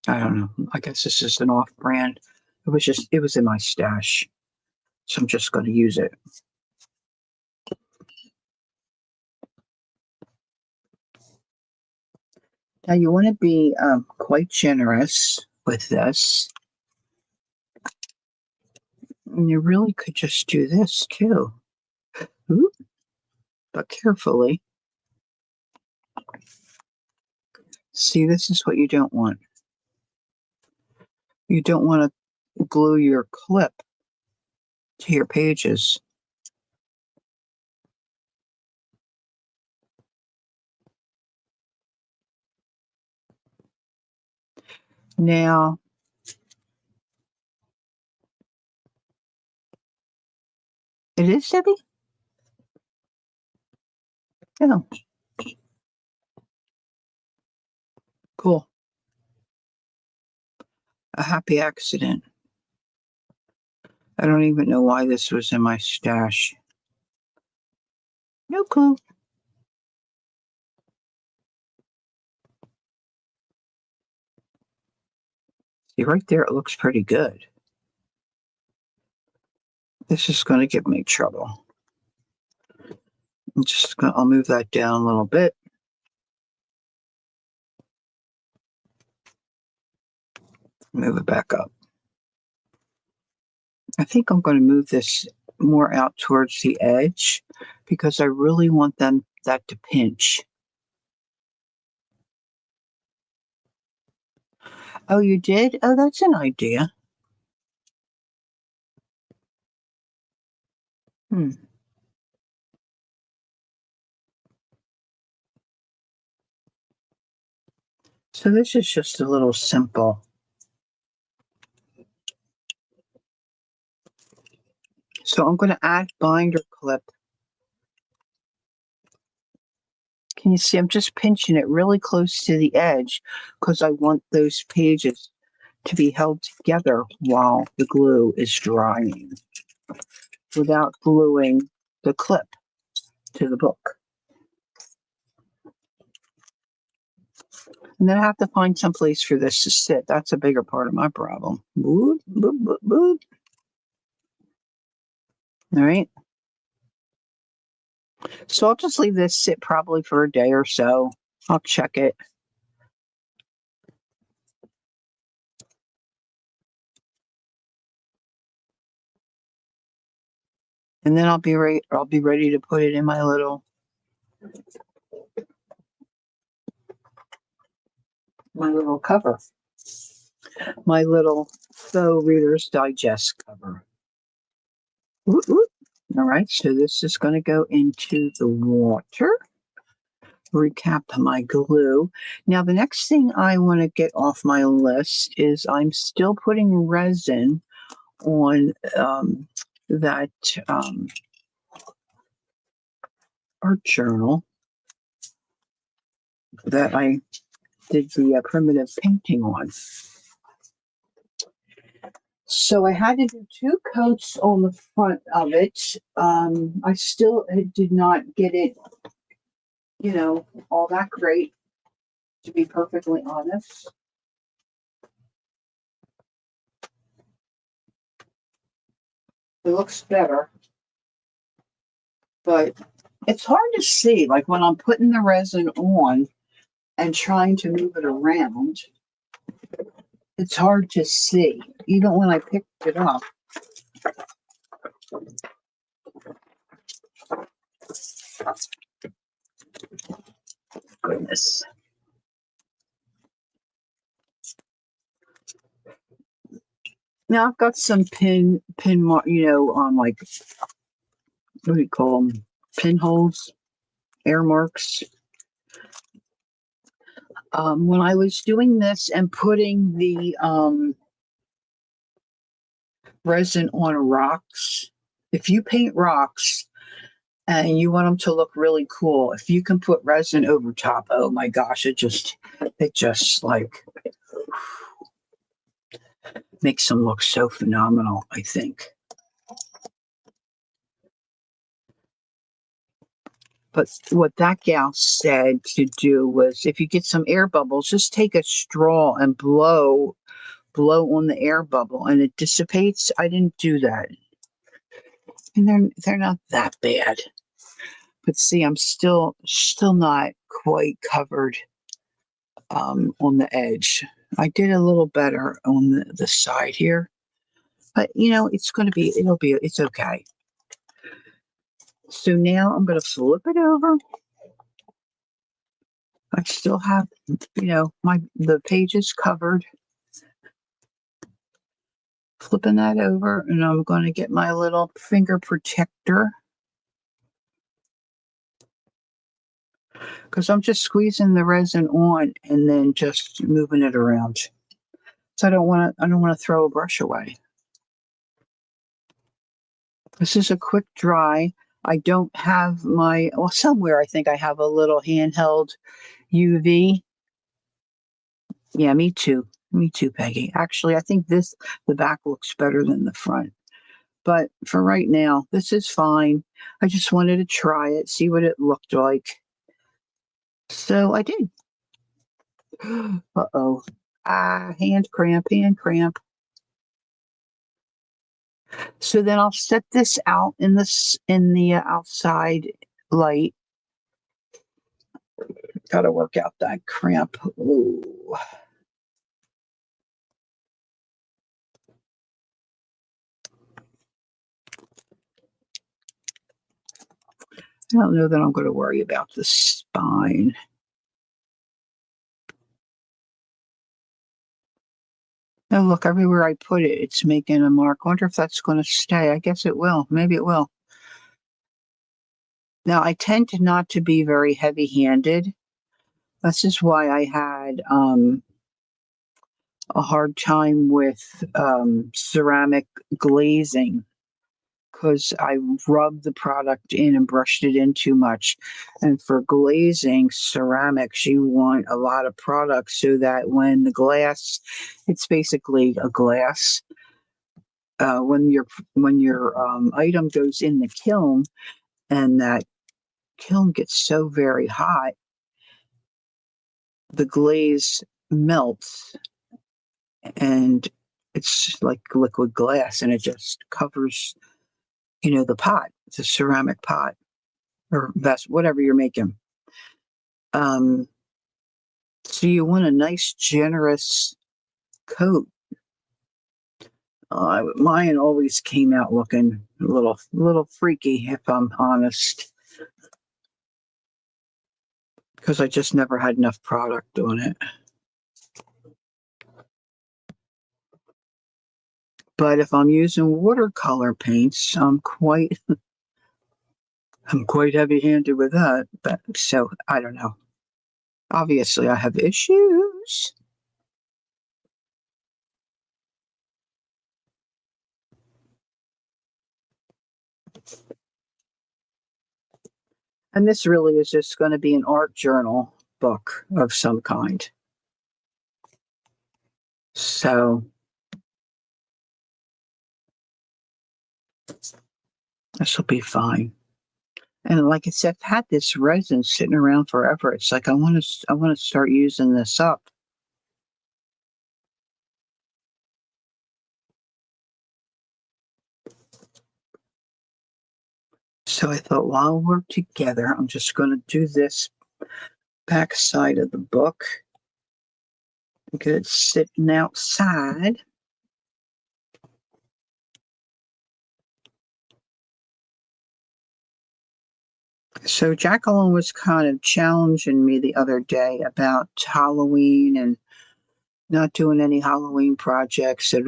I don't know. I guess this is an off-brand. It was in my stash, so I'm just going to use it. Now, you want to be quite generous with this. And you really could just do this too. Ooh, but carefully. See, this is what you don't want. You don't want to glue your clip to your pages. Now, it is, Debbie? Oh, cool. A happy accident. I don't even know why this was in my stash. No clue. See, right there, it looks pretty good. This is going to give me trouble. I'll move that down a little bit. Move it back up. I think I'm going to move this more out towards the edge because I really want that to pinch. Oh, you did? Oh, that's an idea. So this is just a little simple. So I'm going to add binder clip. Can you see? I'm just pinching it really close to the edge because I want those pages to be held together while the glue is drying without gluing the clip to the book. And then I have to find some place for this to sit. That's a bigger part of my problem. Boop, boop, boop, boop. All right. So I'll just leave this sit probably for a day or so. I'll check it. And then I'll be ready to put it in my little cover. My little faux Reader's Digest cover. Ooh, ooh. All right, so this is going to go into the water. Recap my glue. Now, the next thing I want to get off my list is I'm still putting resin on that art journal that I did the primitive painting on. So I had to do 2 coats on the front of it. I still did not get it, all that great, to be perfectly honest. It looks better, but it's hard to see. Like when I'm putting the resin on and trying to move it around, it's hard to see, even when I picked it up. Goodness. Now I've got some pin, like what do you call them? Pinholes, air marks. When I was doing this and putting the resin on rocks, if you paint rocks and you want them to look really cool, if you can put resin over top, oh my gosh, it just like makes them look so phenomenal, I think. But what that gal said to do was, if you get some air bubbles, just take a straw and blow on the air bubble, and it dissipates. I didn't do that, and they're not that bad. But see, I'm still not quite covered on the edge. I did a little better on the side here, but it's okay. So now I'm going to flip it over. I still have, the pages covered. Flipping that over, and I'm going to get my little finger protector, because I'm just squeezing the resin on and then just moving it around. So I don't want to throw a brush away. This is a quick dry. I don't have somewhere I think I have a little handheld UV. Yeah, me too. Me too, Peggy. Actually, I think the back looks better than the front. But for right now, this is fine. I just wanted to try it, see what it looked like. So I did. Uh-oh. Hand cramp. So then I'll set this out in the outside light. Got to work out that cramp. Ooh. I don't know that I'm going to worry about the spine. Oh, look, everywhere I put it, it's making a mark. I wonder if that's going to stay. I guess it will. Maybe it will. Now, I tend to not to be very heavy-handed. This is why I had a hard time with ceramic glazing, because I rubbed the product in and brushed it in too much. And for glazing ceramics, you want a lot of product so that when the glass, it's basically a glass. When your item goes in the kiln and that kiln gets so very hot, the glaze melts and it's like liquid glass, and it just covers, the pot. It's a ceramic pot or vessel, whatever you're making. So you want a nice, generous coat. Mine always came out looking a little freaky, if I'm honest, because I just never had enough product on it. But if I'm using watercolor paints, I'm quite heavy-handed with that. But so I don't know. Obviously, I have issues. And this really is just going to be an art journal book of some kind. So this will be fine. And like I said, I've had this resin sitting around forever. It's like I want to start using this up. So I thought, while we're together, I'm just going to do this back side of the book. Get it sitting outside. So Jacqueline was kind of challenging me the other day about Halloween and not doing any Halloween projects. And,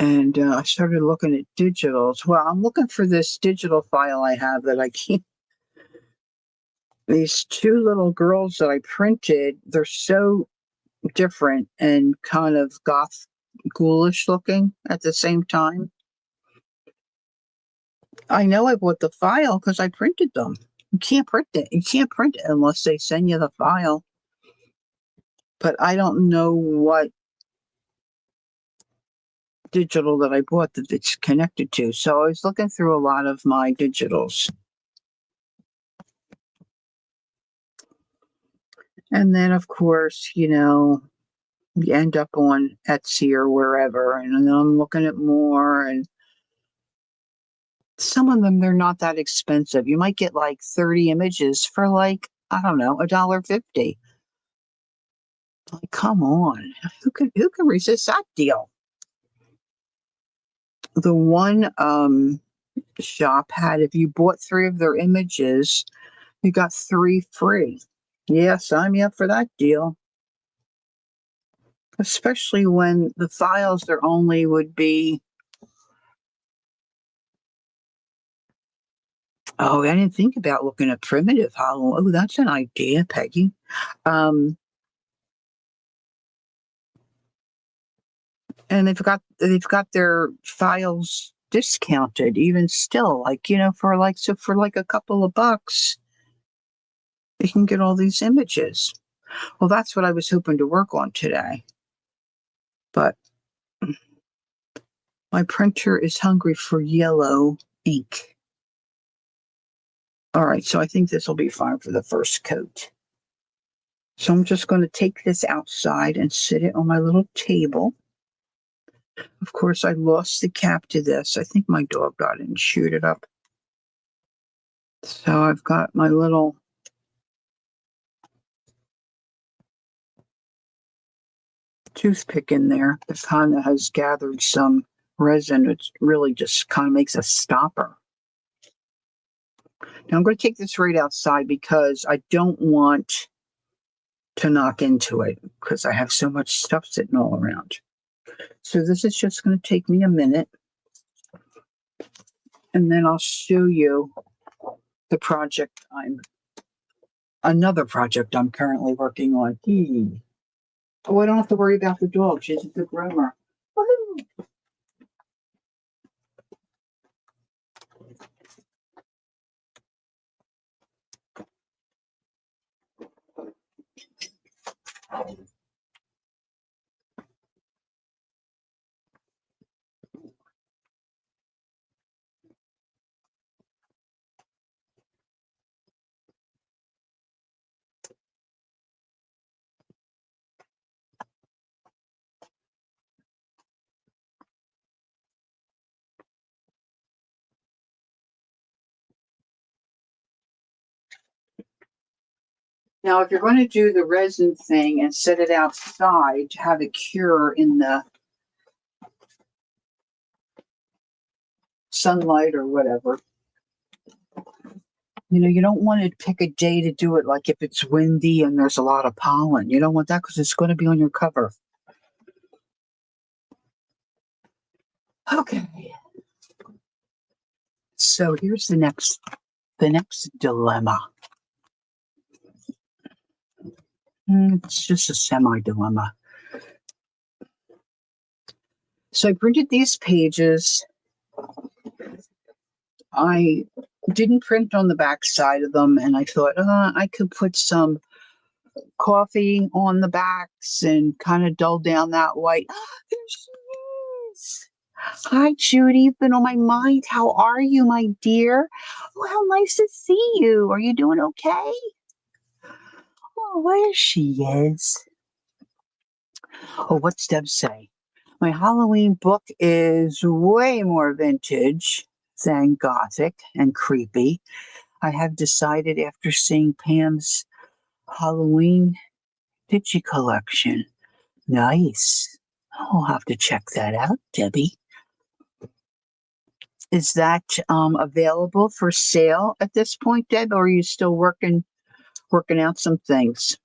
And I started looking at digitals. Well, I'm looking for this digital file I have that I can't. These two little girls that I printed, they're so different and kind of goth ghoulish looking at the same time. I know I bought the file because I printed them. You can't print it. You can't print it unless they send you the file. But I don't know what digital that I bought that it's connected to. So I was looking through a lot of my digitals. And then, of course, you end up on Etsy or wherever. And then I'm looking at more. And some of them, they're not that expensive. You might get like 30 images for like, I don't know, $1.50. Like, come on. Who can resist that deal? The one shop had, if you bought 3 of their images, you got 3 free. Yeah, sign me up for that deal. Especially when the files there only would be. Oh, I didn't think about looking at primitive hollow. Oh, that's an idea, Peggy. And they've got their files discounted even still, like, for like a couple of bucks, you can get all these images. Well, that's what I was hoping to work on today. But my printer is hungry for yellow ink. All right, so I think this will be fine for the first coat. So I'm just going to take this outside and sit it on my little table. Of course, I lost the cap to this. I think my dog got it and chewed it up. So I've got my little toothpick in there that kind of has gathered some resin. It really just kind of makes a stopper. Now I'm going to take this right outside because I don't want to knock into it because I have so much stuff sitting all around. So this is just going to take me a minute. And then I'll show you the another project I'm currently working on. Oh, I don't have to worry about the dog. She's a good groomer. Woohoo! Now, if you're going to do the resin thing and set it outside to have it cure in the sunlight or whatever, you don't want to pick a day to do it, like if it's windy and there's a lot of pollen. You don't want that because it's going to be on your cover. Okay. So here's the next dilemma. It's just a semi-dilemma. So I printed these pages. I didn't print on the back side of them, and I thought, I could put some coffee on the backs and kind of dull down that white. There she is. Hi, Judy. You've been on my mind. How are you, my dear? Oh, how nice to see you. Are you doing okay? Oh, there she is. Oh, what's Deb say? My Halloween book is way more vintage than gothic and creepy. I have decided after seeing Pam's Halloween Digi collection. Nice. I'll have to check that out, Debbie. Is that available for sale at this point, Deb, or are you still working out some things?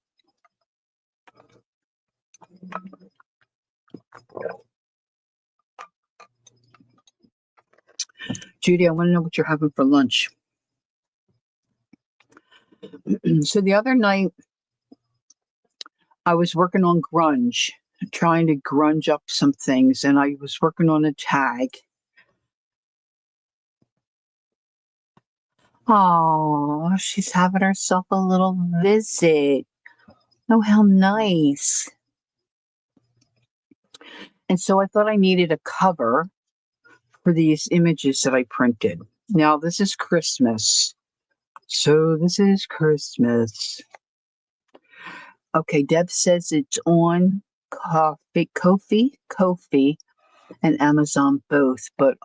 Judy, I want to know what you're having for lunch. So the other night, I was working on grunge, trying to grunge up some things, and I was working on a tag. Oh, she's having herself a little visit. Oh, how nice. And so I thought I needed a cover for these images that I printed. Now, this is Christmas. So this is Christmas. Okay, Deb says it's on Ko-fi, and Amazon both, but it's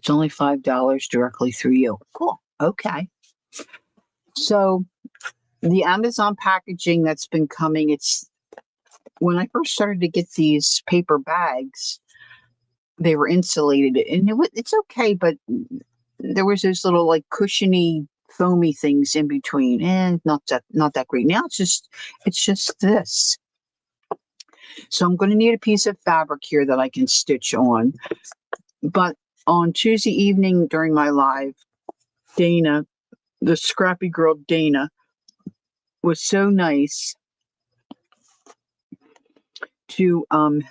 only $5 directly through you. Cool. Okay. So the Amazon packaging that's been coming, it's when I first started to get these paper bags, they were insulated, and it's okay, but there was those little like cushiony, foamy things in between, and not that great. Now it's just this. So I'm going to need a piece of fabric here that I can stitch on. But on Tuesday evening during my live, Dana, the scrappy girl Dana, was so nice to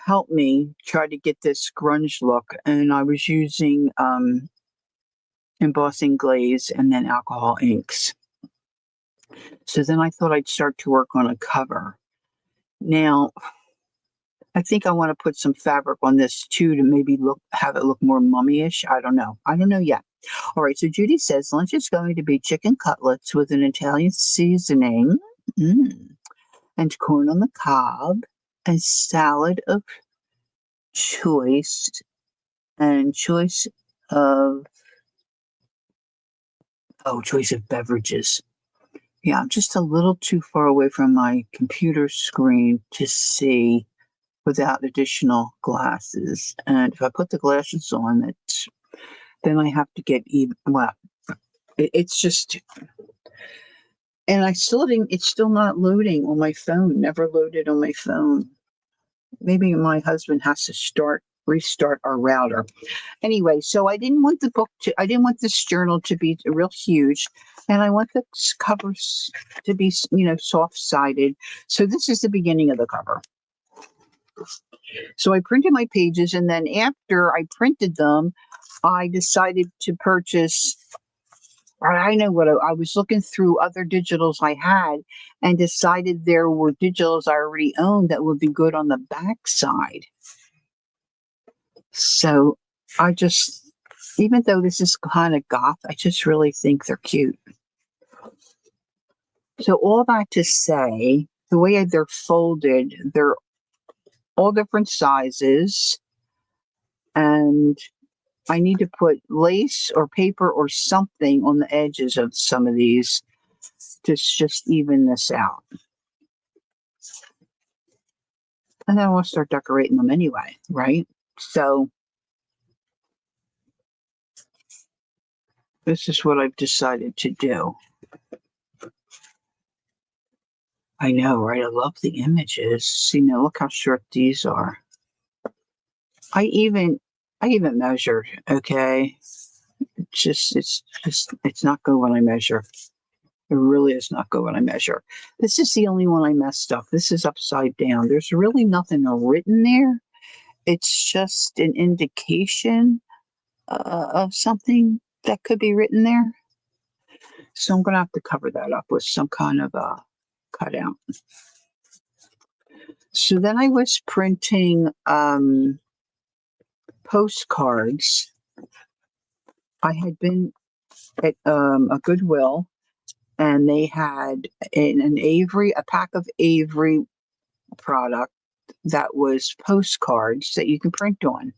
help me try to get this grunge look, and I was using embossing glaze and then alcohol inks. So then I thought I'd start to work on a cover. Now, I think I want to put some fabric on this too to maybe have it look more mummy-ish. I don't know yet. All right, so Judy says lunch is going to be chicken cutlets with an Italian seasoning, and corn on the cob, and salad of choice, and choice of beverages. Yeah, I'm just a little too far away from my computer screen to see without additional glasses. And if I put the glasses on, then I have to get even. Well, it's just, and it's still not loading on my phone. Never loaded on my phone. Maybe my husband has to restart our router. Anyway, so I didn't want this journal to be real huge, and I want the covers to be, soft-sided. So this is the beginning of the cover. So I printed my pages, and then after I printed them, I decided to purchase. I know what I was looking through other digitals I had, and decided there were digitals I already owned that would be good on the back side. So I just, even though this is kind of goth, I just really think they're cute. So all that to say, the way they're folded, they're all different sizes, and I need to put lace or paper or something on the edges of some of these to just even this out. And then we'll start decorating them anyway, right? So this is what I've decided to do. I know, right? I love the images. See, now look how short these are. I even measured, okay? It's not good when I measure. It really is not good when I measure. This is the only one I messed up. This is upside down. There's really nothing written there. It's just an indication of something that could be written there. So I'm going to have to cover that up with some kind of a cutout. So then I was printing postcards. I had been at a Goodwill, and they had a pack of Avery product that was postcards that you can print on.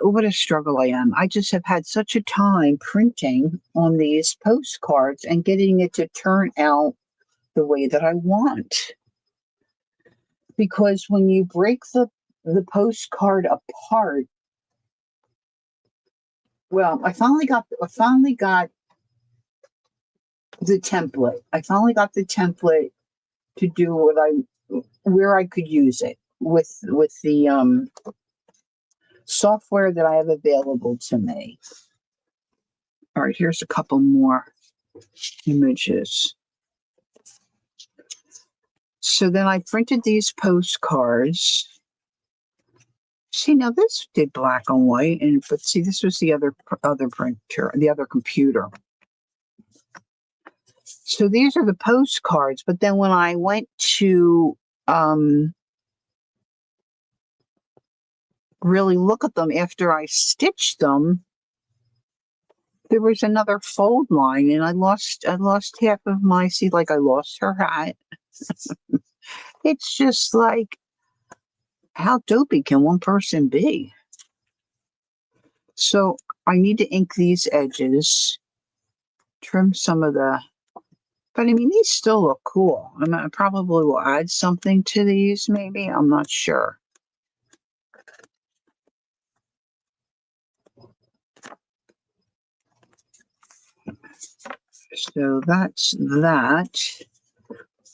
What a struggle I am. I just have had such a time printing on these postcards and getting it to turn out the way that I want. Because when you break the postcard apart, well, I finally got the template. I finally got the template to do where I could use it. with the software that I have available to me. All right, here's a couple more images. So then I printed these postcards. See, now this did black and white, but see, this was the other printer, the other computer. So these are the postcards, but then when I went to really look at them after I stitched them, there was another fold line, and I lost half of my, see, like I lost her hat. It's just like, how dopey can one person be? So I need to ink these edges, trim some of the, but I mean, these still look cool. I mean, I probably will add something to these, maybe. I'm not sure. So that's that.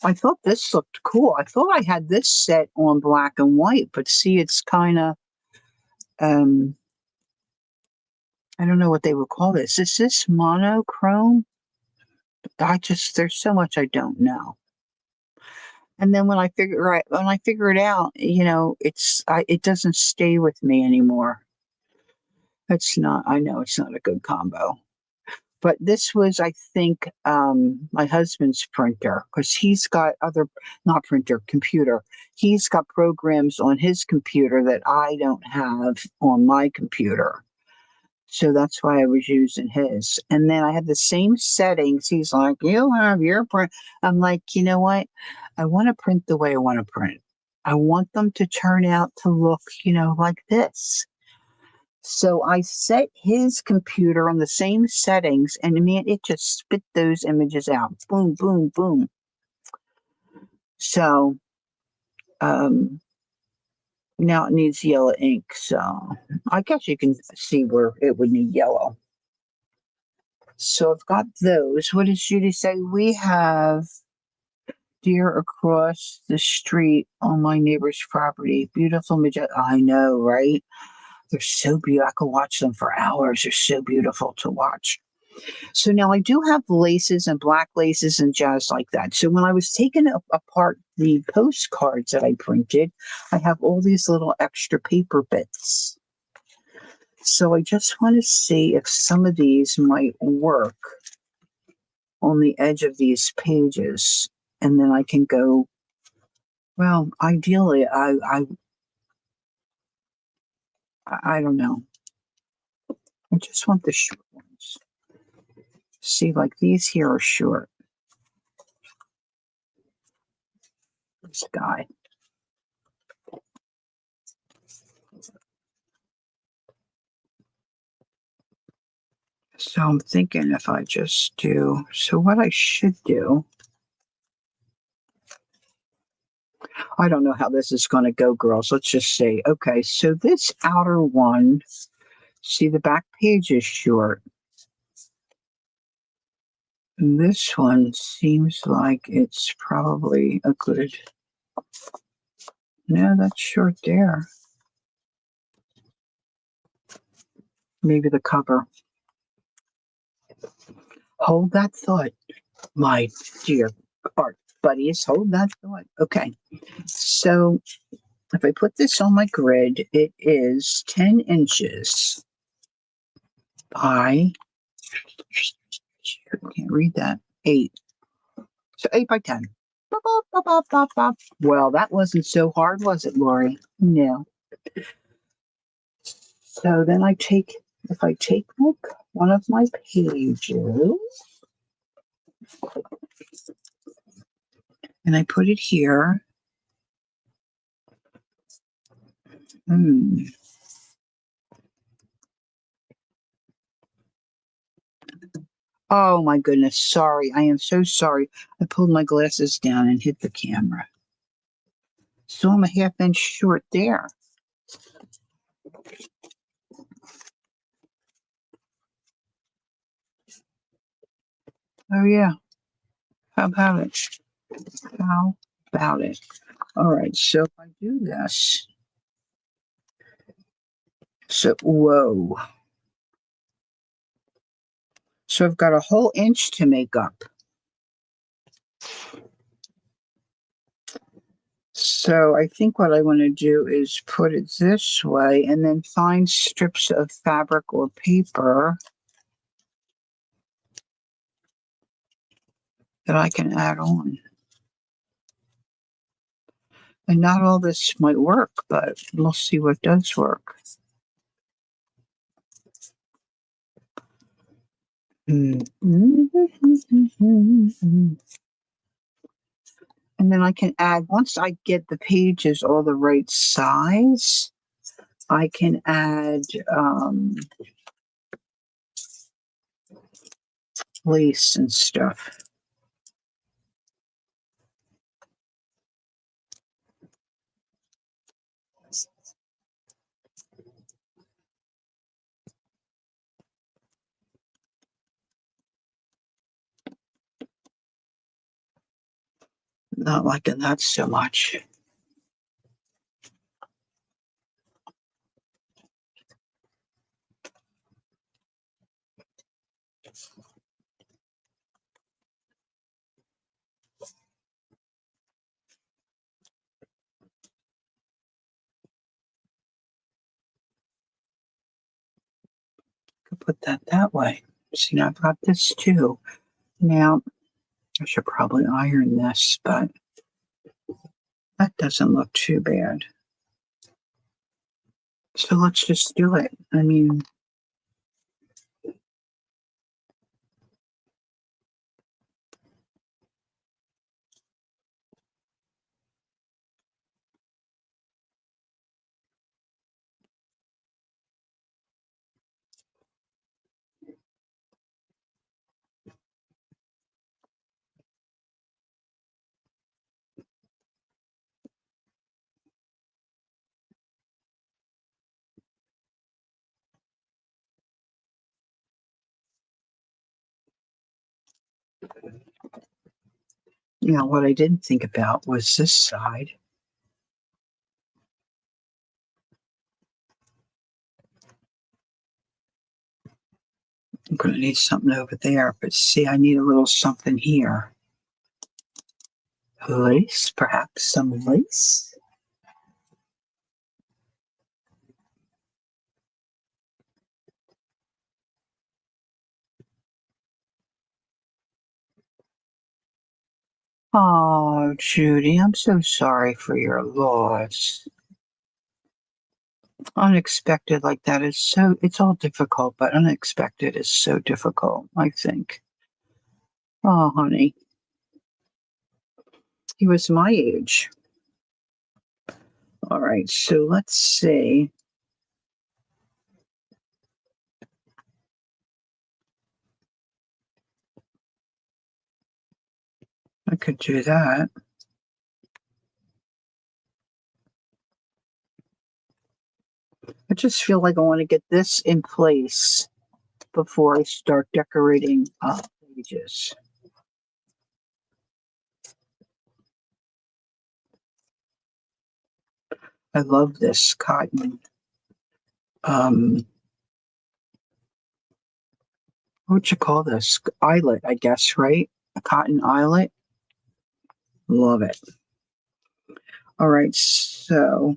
I thought this looked cool. I thought I had this set on black and white, but see, it's kind of, I don't know what they would call this. Is this monochrome? There's so much I don't know. And then when I figure it out, it doesn't stay with me anymore. I know it's not a good combo. But this was, I think, my husband's printer, because he's got not printer, computer. He's got programs on his computer that I don't have on my computer. So that's why I was using his. And then I had the same settings. He's like, you have your print. I'm like, you know what? I want to print the way I want to print. I want them to turn out to look, like this. So I set his computer on the same settings, and man, it just spit those images out. Boom, boom, boom. So now it needs yellow ink. So I guess you can see where it would need yellow. So I've got those. What does Judy say? We have deer across the street on my neighbor's property. Beautiful, I know, right? They're so beautiful. I could watch them for hours. They're so beautiful to watch. So now I do have laces and black laces and jazz like that. So when I was taking apart the postcards that I printed, I have all these little extra paper bits. So I just want to see if some of these might work on the edge of these pages. And then I can go, well, ideally, I don't know. I just want the short ones. See, like these here are short. This guy. So I'm thinking if I just do, so what I should do, I don't know how this is going to go, girls. Let's just say, okay, so this outer one, see the back page is short. And this one seems like it's probably a good, no, that's short there. Maybe the cover. Hold that thought, my dear art buddies. Hold that thought. Okay. So if I put this on my grid, it is 10 inches by, I can't read that, 8. So 8 by 10. Bop, bop, bop, bop, bop. Well, that wasn't so hard, was it, Lori? No. So then if I take one of my pages and I put it here. Oh my goodness, sorry. I am so sorry. I pulled my glasses down and hit the camera. So I'm a half inch short there. Oh yeah. How about it? How about it? All right, so if I do this, so whoa. So I've got a whole inch to make up. So I think what I want to do is put it this way and then find strips of fabric or paper that I can add on. And not all this might work, but we'll see what does work. And then I can add, once I get the pages all the right size, I can add lace and stuff. Not liking that so much. Could put that way. See, now I've got this too. Now, I should probably iron this, but that doesn't look too bad. So let's just do it. I mean, what I didn't think about was this side. I'm going to need something over there, but see, I need a little something here. Lace, perhaps some lace? Oh, Judy, I'm so sorry for your loss. Unexpected like that is so, it's all difficult, but unexpected is so difficult, I think. Oh, honey, he was my age. All right, so let's see. I could do that. I just feel like I want to get this in place before I start decorating pages. I love this cotton. What would you call this? Eyelet, I guess, right? A cotton eyelet. Love it. All right, so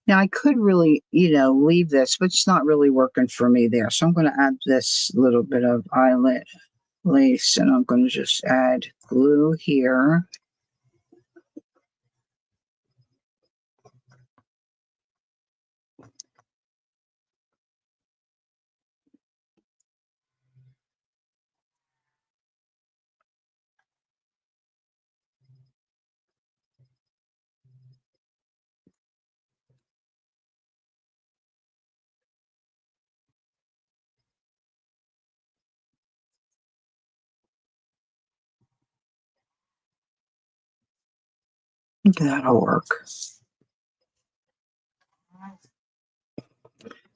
now I could really, leave this, but it's not really working for me there. So I'm going to add this little bit of eyelet lace, and I'm going to just add glue here. That'll work.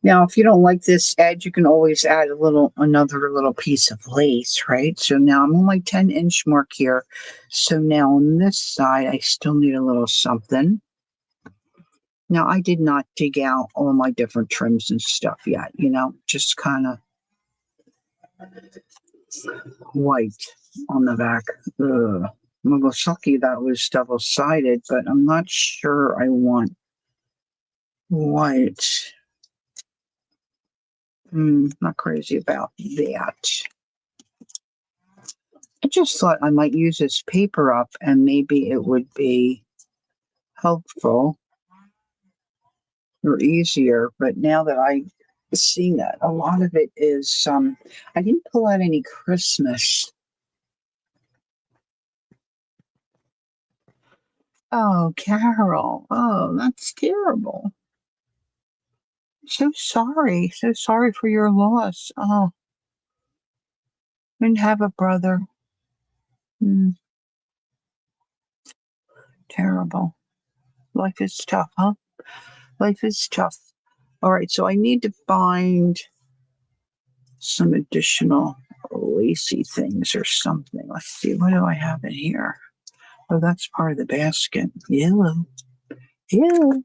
Now, if you don't like this edge, you can always add another little piece of lace, right? So now I'm on my 10-inch mark here. So now on this side, I still need a little something. Now, I did not dig out all my different trims and stuff yet, just kind of white on the back. Ugh. I'm a little lucky that was double-sided, but I'm not sure I want white. Not crazy about that. I just thought I might use this paper up and maybe it would be helpful or easier. But now that I see that a lot of it is, I didn't pull out any Christmas. Oh, Carol. Oh, that's terrible. So sorry. So sorry for your loss. Oh, didn't have a brother. Terrible. Life is tough, huh? Life is tough. All right, so I need to find some additional lacy things or something. Let's see, what do I have in here? Oh, that's part of the basket. Yellow. Ew.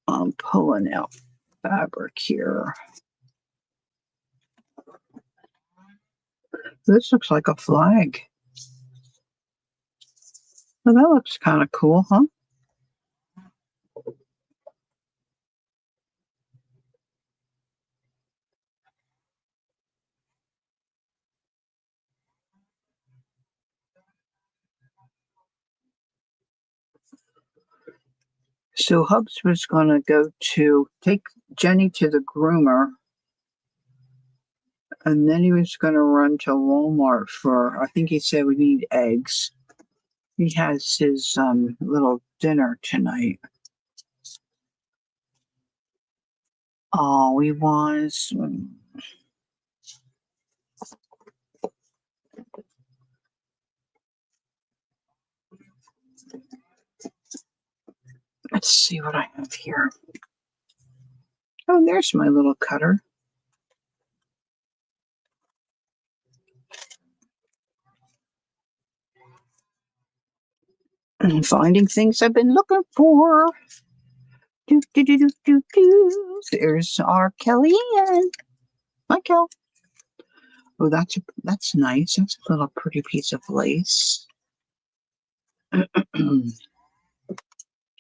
I'm pulling out fabric here. This looks like a flag. Well, that looks kind of cool, huh? So Hubs was going to go to take Jenny to the groomer, and then he was going to run to Walmart for, I think he said we need eggs. He has his little dinner tonight. Oh, he was. Let's see what I have here. Oh, there's my little cutter. Finding things I've been looking for. Do, do, do, do, do, do. There's our Kellyanne. Hi, Kel. Oh, that's nice. That's a little pretty piece of lace.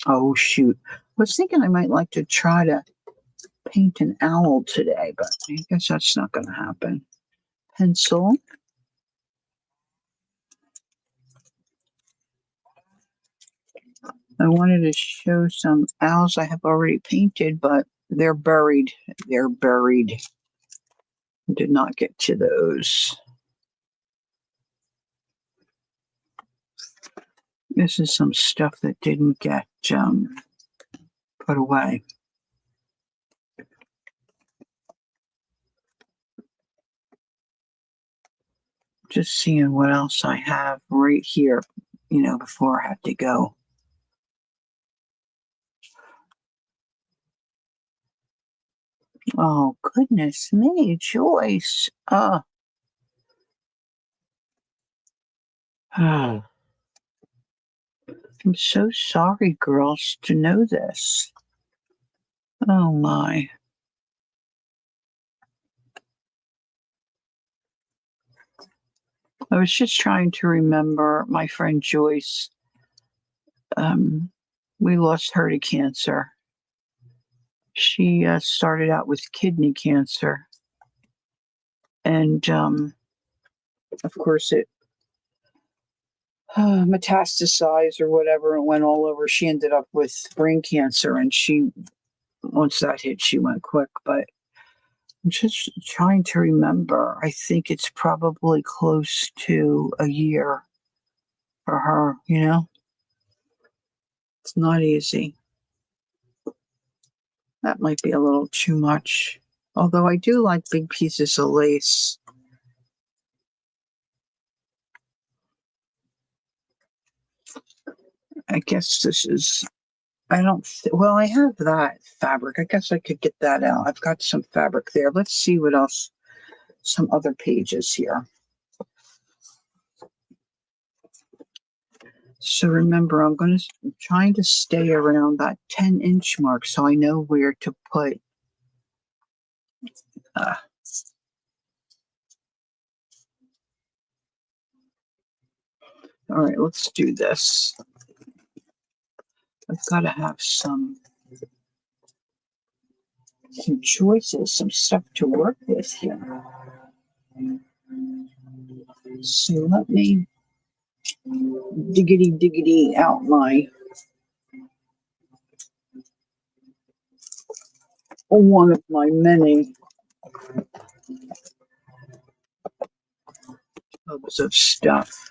Oh, shoot. I was thinking I might like to try to paint an owl today, but I guess that's not going to happen. Pencil. I wanted to show some owls I have already painted, but they're buried. They're buried. Did not get to those. This is some stuff that didn't get put away. Just seeing what else I have right here, before I have to go. Oh, goodness me, Joyce. I'm so sorry, girls, to know this. Oh, my. I was just trying to remember my friend Joyce. We lost her to cancer. She started out with kidney cancer. And, of course, it metastasized or whatever and went all over. She ended up with brain cancer, and once that hit, she went quick. But I'm just trying to remember. I think it's probably close to a year for her, It's not easy. That might be a little too much. Although I do like big pieces of lace. I guess this is I don't, well, I have that fabric. I guess I could get that out. I've got some fabric there. Let's see what else, some other pages here. So remember, I'm trying to stay around that 10-inch mark so I know where to put. Uh, all right, let's do this. I've got to have some choices, some stuff to work with here. So let me diggity out my one of my many tubs of stuff.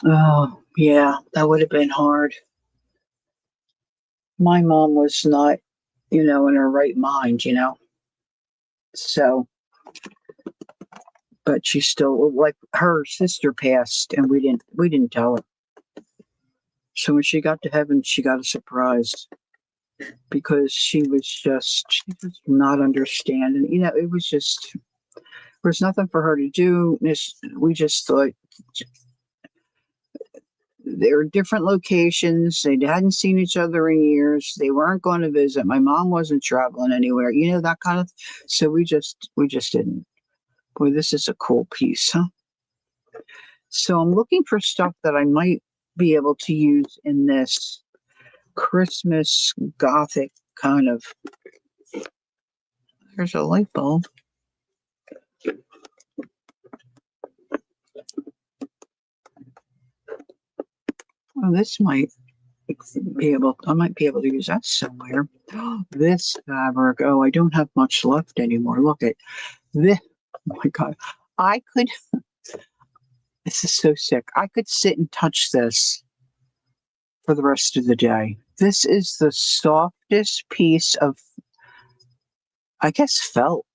Oh, yeah, that would have been hard. My mom was not, in her right mind. So, but she still, like, her sister passed and we didn't tell her. So when she got to heaven, she got a surprise because she was not understanding. It was just, there was nothing for her to do. We just thought they were different locations. They hadn't seen each other in years. They weren't going to visit. My mom wasn't traveling anywhere. That kind of. So we just didn't. Boy, this is a cool piece, huh? So I'm looking for stuff that I might be able to use in this Christmas Gothic kind of. There's a light bulb. Oh, this might I might be able to use that somewhere. This fabric. Oh, I don't have much left anymore. Look at this. Oh my God. I could, this is so sick. I could sit and touch this for the rest of the day. This is the softest piece of, I guess, felt.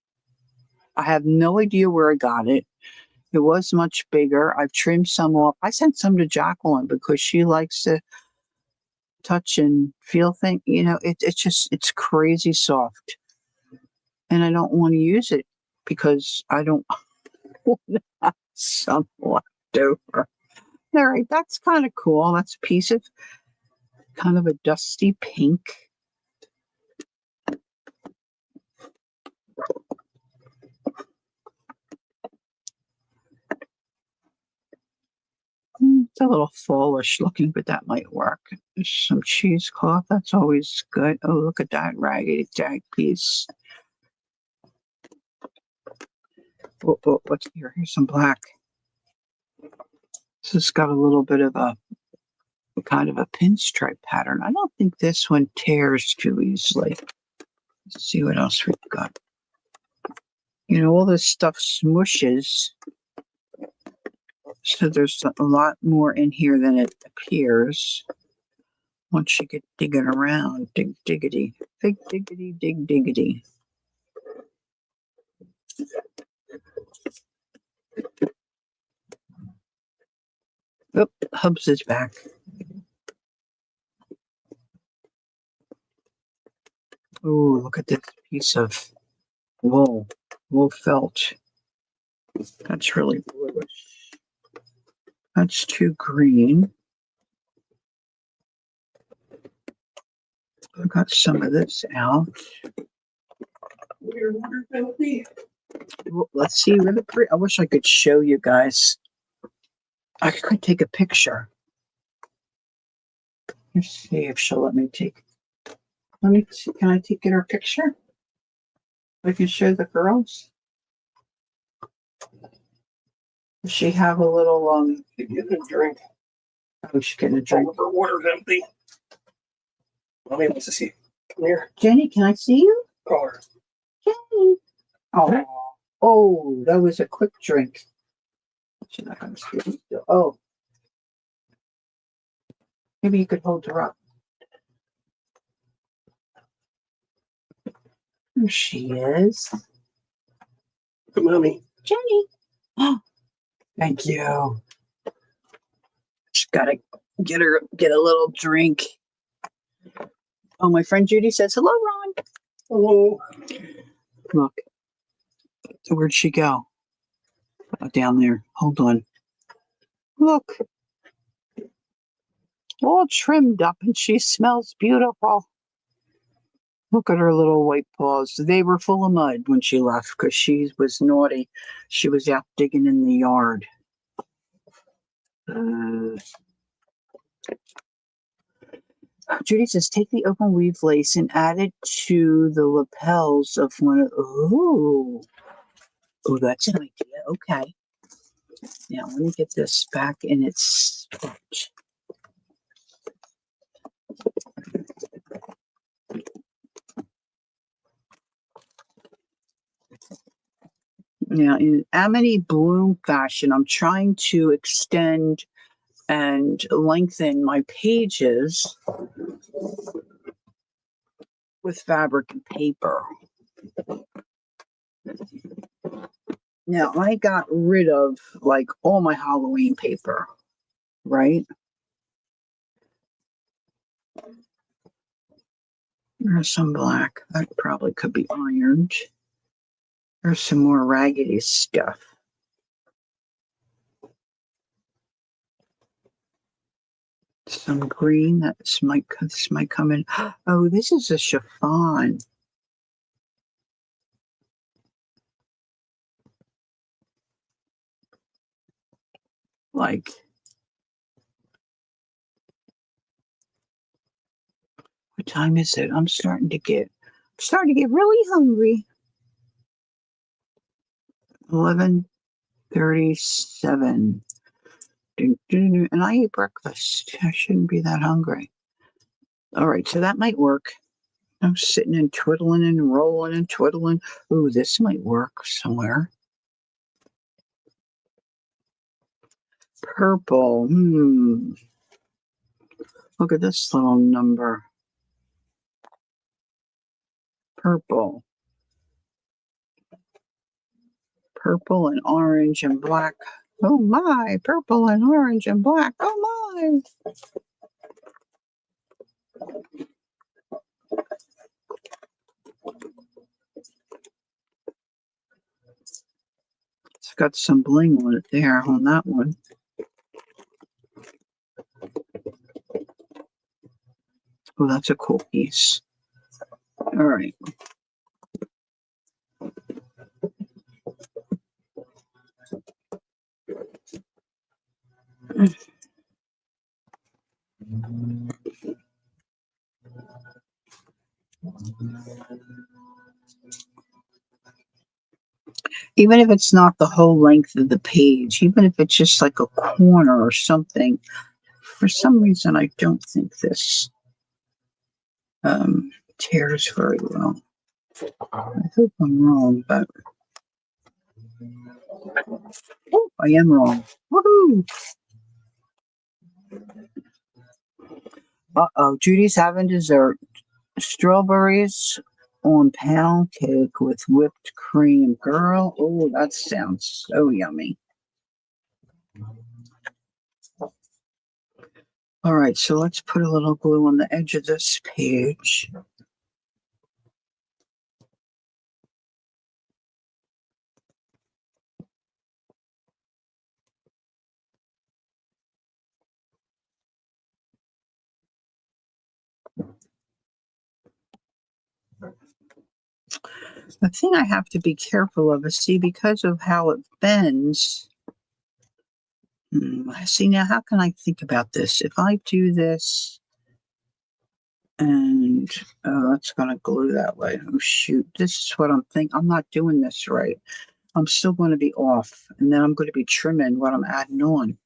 I have no idea where I got it. It was much bigger. I've trimmed some off. I sent some to Jacqueline because she likes to touch and feel things. It's crazy soft. And I don't want to use it because I don't want to have some left over. All right, that's kind of cool. That's a piece of kind of a dusty pink. It's a little fallish looking, but that might work. There's some cheesecloth. That's always good. Oh, look at that raggedy tag piece. What's here? Here's some black. This has got a little bit of a kind of a pinstripe pattern. I don't think this one tears too easily. Let's see what else we've got. All this stuff smushes. So there's a lot more in here than it appears. Once you get digging around, dig diggity, dig diggity, dig diggity. Oh, Hubs is back. Oh, look at this piece of wool felt. That's really bluish. That's too green. I got some of this out. Well, let's see where the I wish I could show you guys. I could take a picture. Let's see if she'll let me take. Let me see. Can I get her picture? I can show the girls. Does she have a little Get a drink. Oh, she's getting a drink. Her water's empty. Mommy wants to see. Come here. Jenny, can I see you? Call her. Jenny. Oh, that was a quick drink. She's not gonna see me still. Oh. Maybe you could hold her up. There she is. Good mommy. Jenny. Oh, thank you. Just gotta get a little drink. Oh, my friend Judy says, hello, Ron. Hello. Look. Where'd she go? Oh, down there. Hold on. Look. All trimmed up and she smells beautiful. Look at her little white paws. They were full of mud when she left because she was naughty. She was out digging in the yard. Judy says, take the open weave lace and add it to the lapels of one of... Oh, that's an idea. Okay. Now, let me get this back in its spot. Now, in Amity Bloom fashion, I'm trying to extend and lengthen my pages with fabric and paper. Now, I got rid of like all my Halloween paper, right? There's some black. That probably could be ironed. There's some more raggedy stuff. Some green. This might come in. Oh, this is a chiffon. Like, what time is it? I'm starting to get really hungry. 11:37. And I ate breakfast. I shouldn't be that hungry. All right, so that might work. I'm sitting and twiddling and rolling and twiddling. Ooh, this might work somewhere. Purple. Look at this little number. Purple. Purple and orange and black. Oh my, purple and orange and black. Oh my. It's got some bling on it there on that one. Oh, that's a cool piece. All right. Even if it's not the whole length of the page, even if it's just like a corner or something, for some reason I don't think this tears very well. I hope I'm wrong, but I am wrong. Woohoo! Uh-oh, Judy's having dessert. Strawberries on pound cake with whipped cream. Girl, oh, that sounds so yummy. All right, so let's put a little glue on the edge of this page. The thing I have to be careful of is, see, because of how it bends. See, now how can I think about this? If I do this and that's going to glue that way. Oh, shoot. This is what I'm thinking. I'm not doing this right. I'm still going to be off. And then I'm going to be trimming what I'm adding on.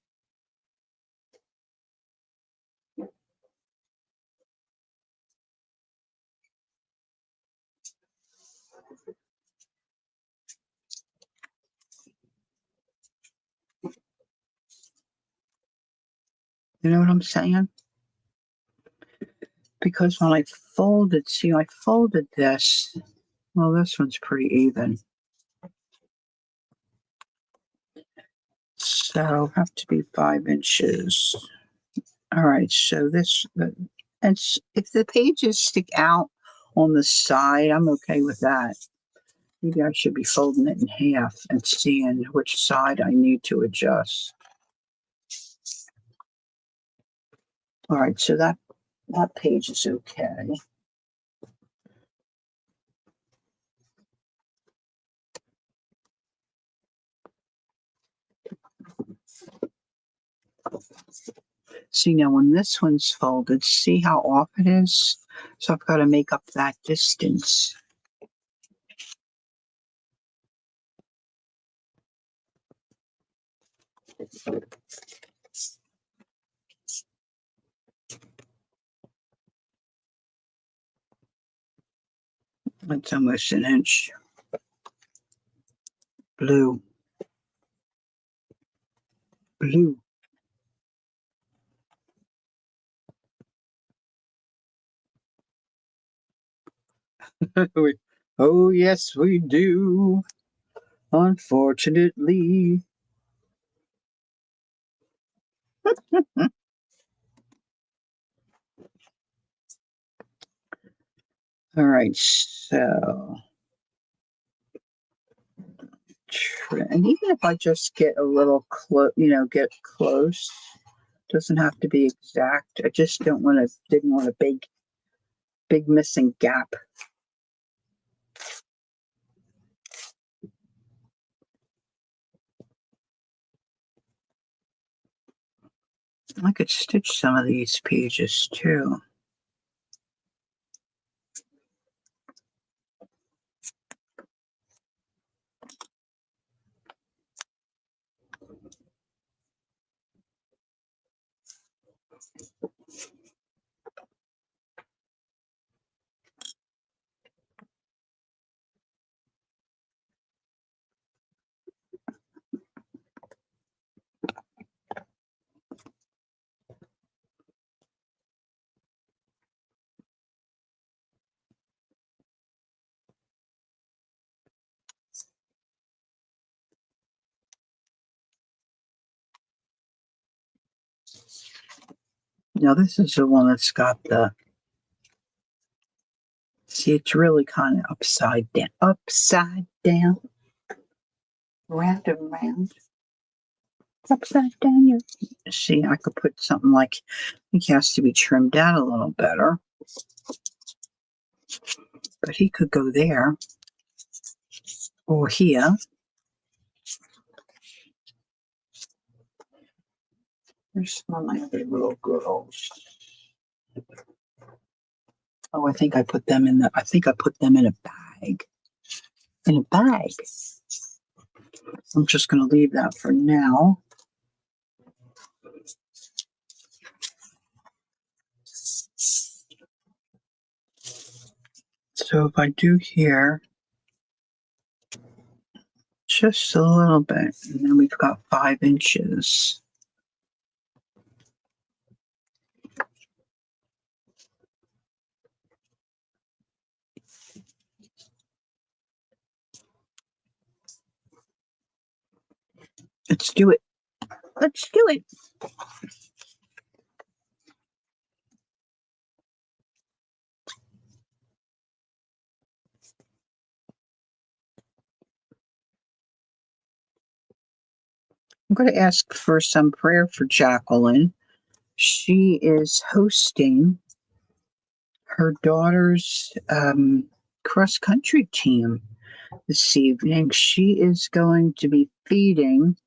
You know what I'm saying? Because when I folded, see, I folded this Well, this one's pretty even. So have to be 5 inches. All right, so and if the pages stick out on the side, I'm okay with that. Maybe I should be folding it in half and seeing which side I need to adjust. All right, so that page is okay. See, now when this one's folded, see how off it is? So I've got to make up that distance. It's almost an inch. Blue. Blue. Oh, yes, we do. Unfortunately. All right, so. And even if I just get a little close, get close, doesn't have to be exact. I just didn't want a big missing gap. I could stitch some of these pages too. Now this is the one that's got see, it's really kind of upside down, round and round. Upside down. You see, I could put something like, I think he has to be trimmed out a little better. But he could go there or here. There's some of my other little girls. Oh, I think I put them in a bag. In a bag. I'm just going to leave that for now. So if I do here, just a little bit, and then we've got 5 inches. Let's do it. Let's do it. I'm going to ask for some prayer for Jacqueline. She is hosting her daughter's cross country team this evening. She is going to be feeding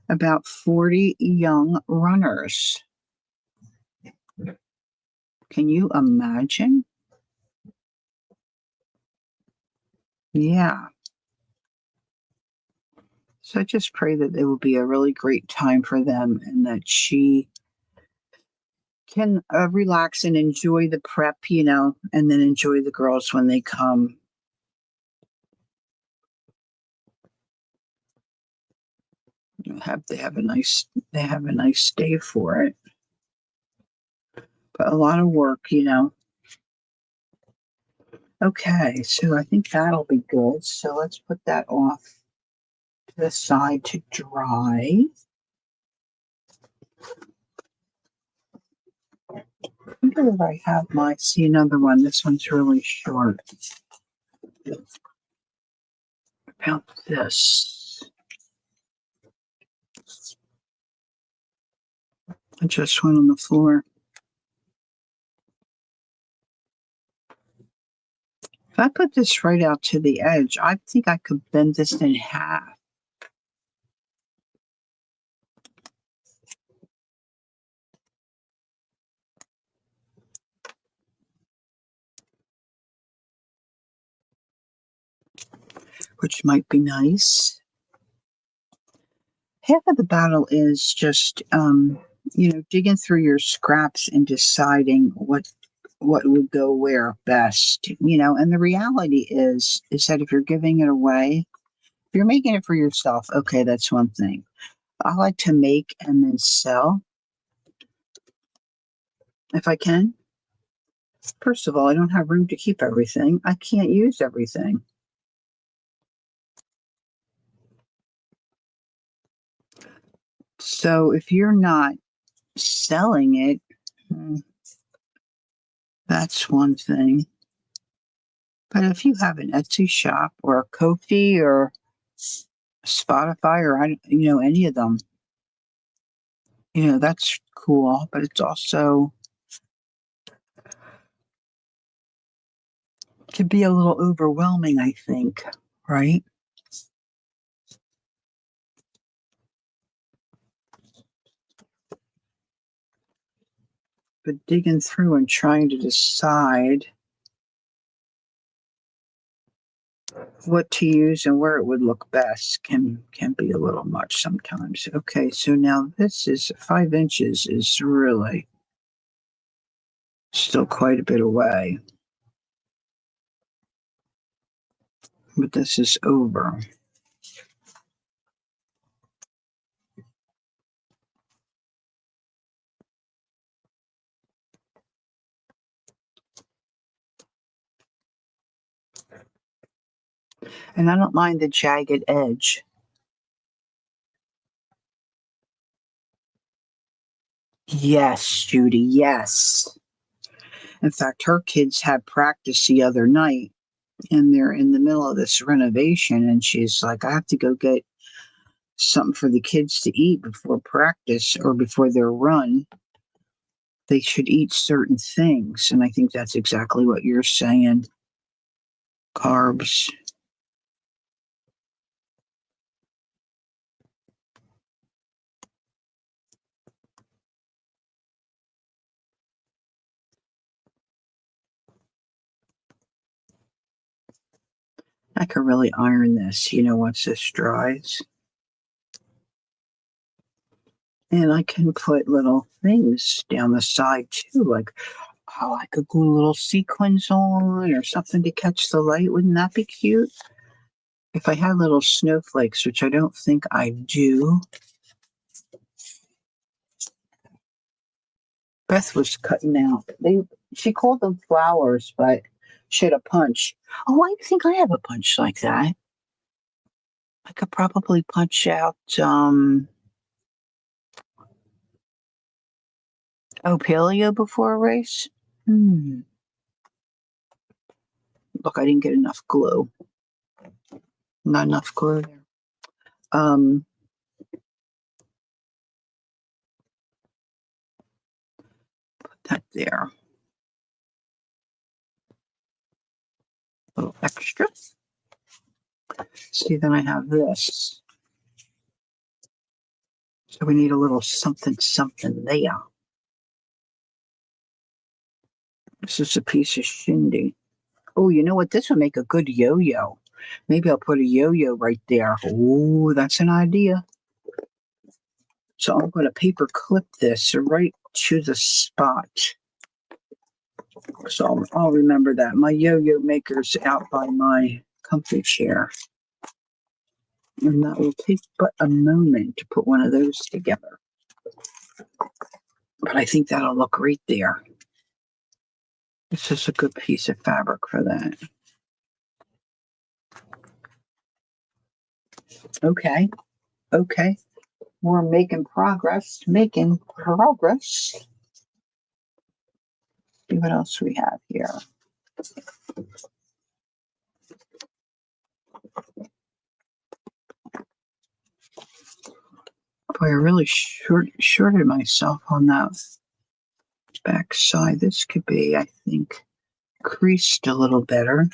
about 40 young runners. Can you imagine? Yeah. So I just pray that it will be a really great time for them and that she can relax and enjoy the prep, and then enjoy the girls when they come. They have a nice day for it. But a lot of work, Okay, so I think that'll be good. So let's put that off to the side to dry. I wonder if I have see another one. This one's really short. About this. I just went on the floor. If I put this right out to the edge, I think I could bend this in half. Which might be nice. Half of the battle is just, digging through your scraps and deciding what would go where best, and the reality is that if you're giving it away, if you're making it for yourself, okay, that's one thing. I like to make and then sell if I can. First of all, I don't have room to keep everything. I can't use everything. So if you're not selling it, that's one thing. But if you have an Etsy shop or a Ko-fi or Spotify or any of them, that's cool. But it's also can be a little overwhelming, I think, right? But digging through and trying to decide what to use and where it would look best can be a little much sometimes. Okay, so now this is 5 inches is really still quite a bit away. But this is over. And I don't mind the jagged edge. Yes, Judy, yes. In fact, her kids had practice the other night and they're in the middle of this renovation. And she's like, I have to go get something for the kids to eat before practice or before their run. They should eat certain things. And I think that's exactly what you're saying. Carbs. I could really iron this, once this dries. And I can put little things down the side too, like, I could glue little sequins on or something to catch the light. Wouldn't that be cute? If I had little snowflakes, which I don't think I do. Beth was cutting out. She called them flowers, but she had a punch. Oh, I think I have a punch like that. I could probably punch out paleo before a race. Look, I didn't get enough glue. Not enough glue there. Put that there. A little extra. See, then I have this. So we need a little something there. This is a piece of shindy. Oh, you know what? This would make a good yo-yo. Maybe I'll put a yo-yo right there. Oh, that's an idea. So I'm going to paper clip this right to the spot. So I'll remember that. My yo-yo maker's out by my comfy chair. And that will take but a moment to put one of those together. But I think that'll look great there. This is a good piece of fabric for that. Okay. Okay. We're making progress. Making progress. See what else we have here. Boy, I really shorted myself on that back side. This could be, I think, creased a little better.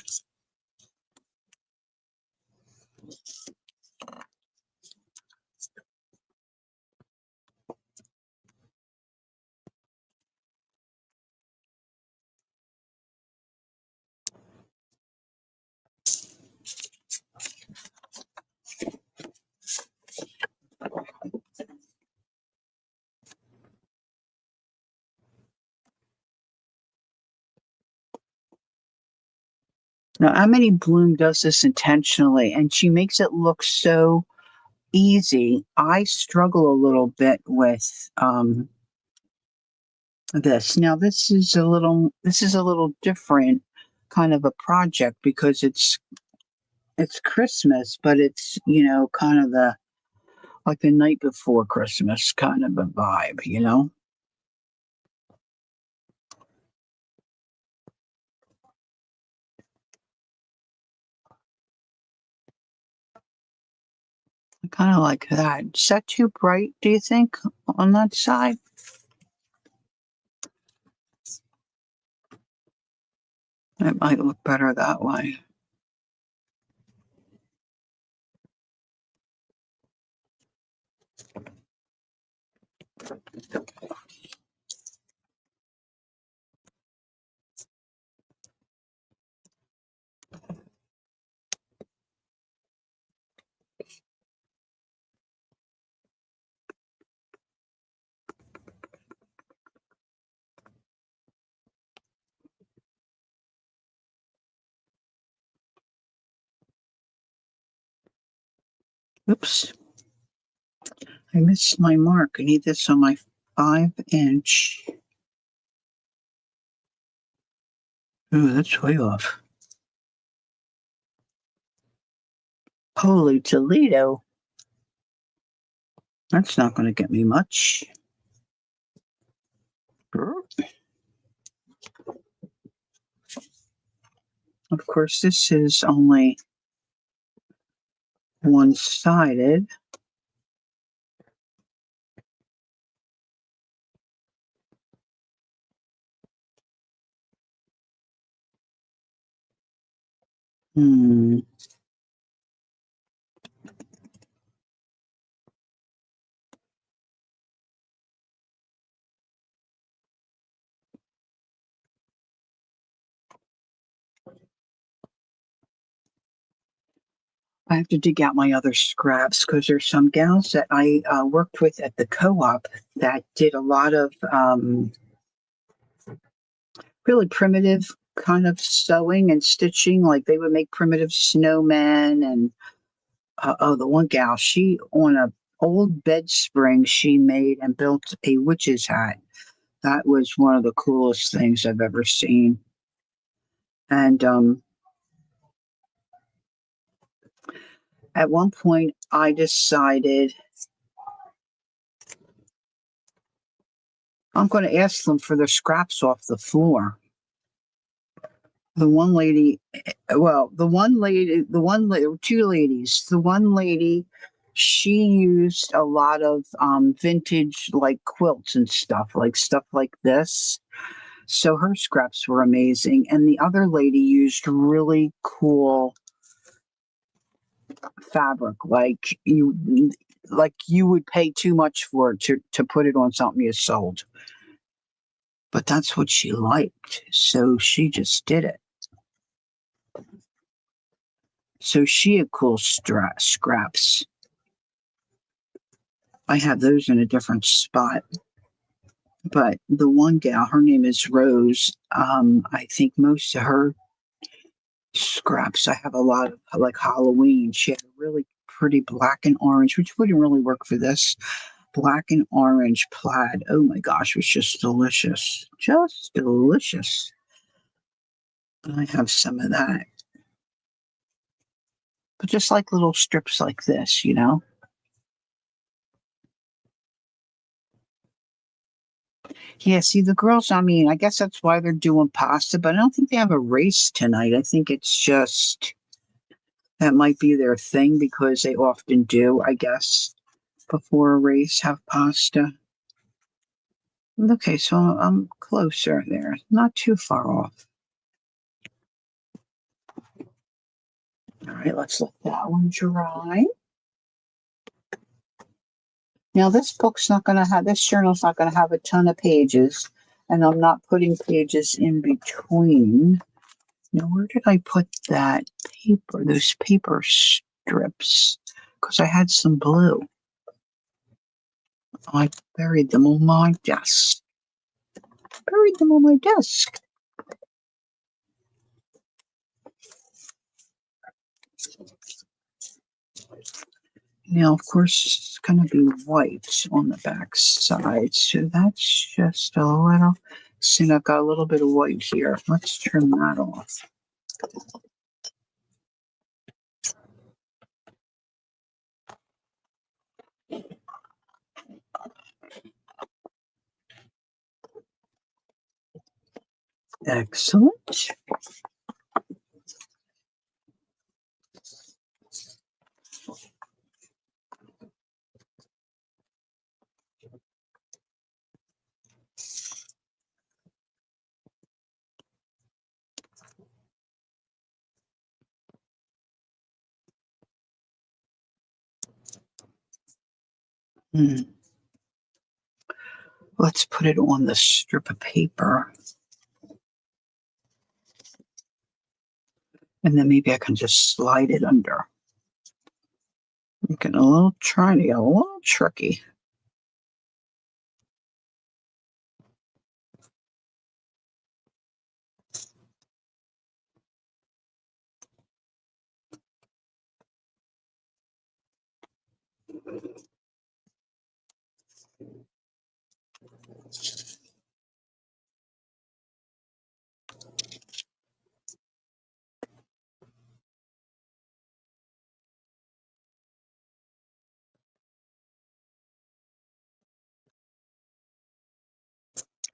Now, Amity Bloom does this intentionally, and she makes it look so easy. I struggle a little bit with this. Now, this is a little different kind of a project because it's Christmas, but it's kind of the like the night before Christmas kind of a vibe. I kind of like that. Is that too bright, do you think, on that side? It might look better that way. Oops. I missed my mark. I need this on my 5-inch. Ooh, that's way off. Holy Toledo. That's not going to get me much. Of course, this is only one-sided. Hmm. I have to dig out my other scraps because there's some gals that I worked with at the co-op that did a lot of really primitive kind of sewing and stitching. Like they would make primitive snowmen and the one gal, she on a old bed spring she made and built a witch's hat. That was one of the coolest things I've ever seen. And at one point, I decided I'm going to ask them for their scraps off the floor. The one lady, well, two ladies. The one lady, she used a lot of vintage like quilts and stuff like this. So her scraps were amazing. And the other lady used really cool fabric, like you would pay too much for it to put it on something you sold. But that's what she liked, so she just did it. So she had cool scraps. I have those in a different spot. But the one gal, her name is Rose. I think most of her scraps, I have a lot of like Halloween. She had a really pretty black and orange, which wouldn't really work for this. Black and orange plaid. Oh my gosh, it was just delicious. Just delicious. I have some of that. But just like little strips like this, you know? Yeah, see, the girls, I mean, I guess that's why they're doing pasta, but I don't think they have a race tonight. I think it's just that might be their thing because they often do, I guess, before a race have pasta. Okay, so I'm closer there, not too far off. All right, let's let that one dry. Now, this book's not going to have, this journal's not going to have a ton of pages, and I'm not putting pages in between. Now, where did I put that paper, those paper strips? Because I had some blue. I buried them on my desk. Buried them on my desk. Now, of course, it's going to be white on the back side, so that's just a little. See, I've got a little bit of white here. Let's trim that off. Excellent. Let's put it on the strip of paper. And then maybe I can just slide it under. I'm getting trying to get a little tricky.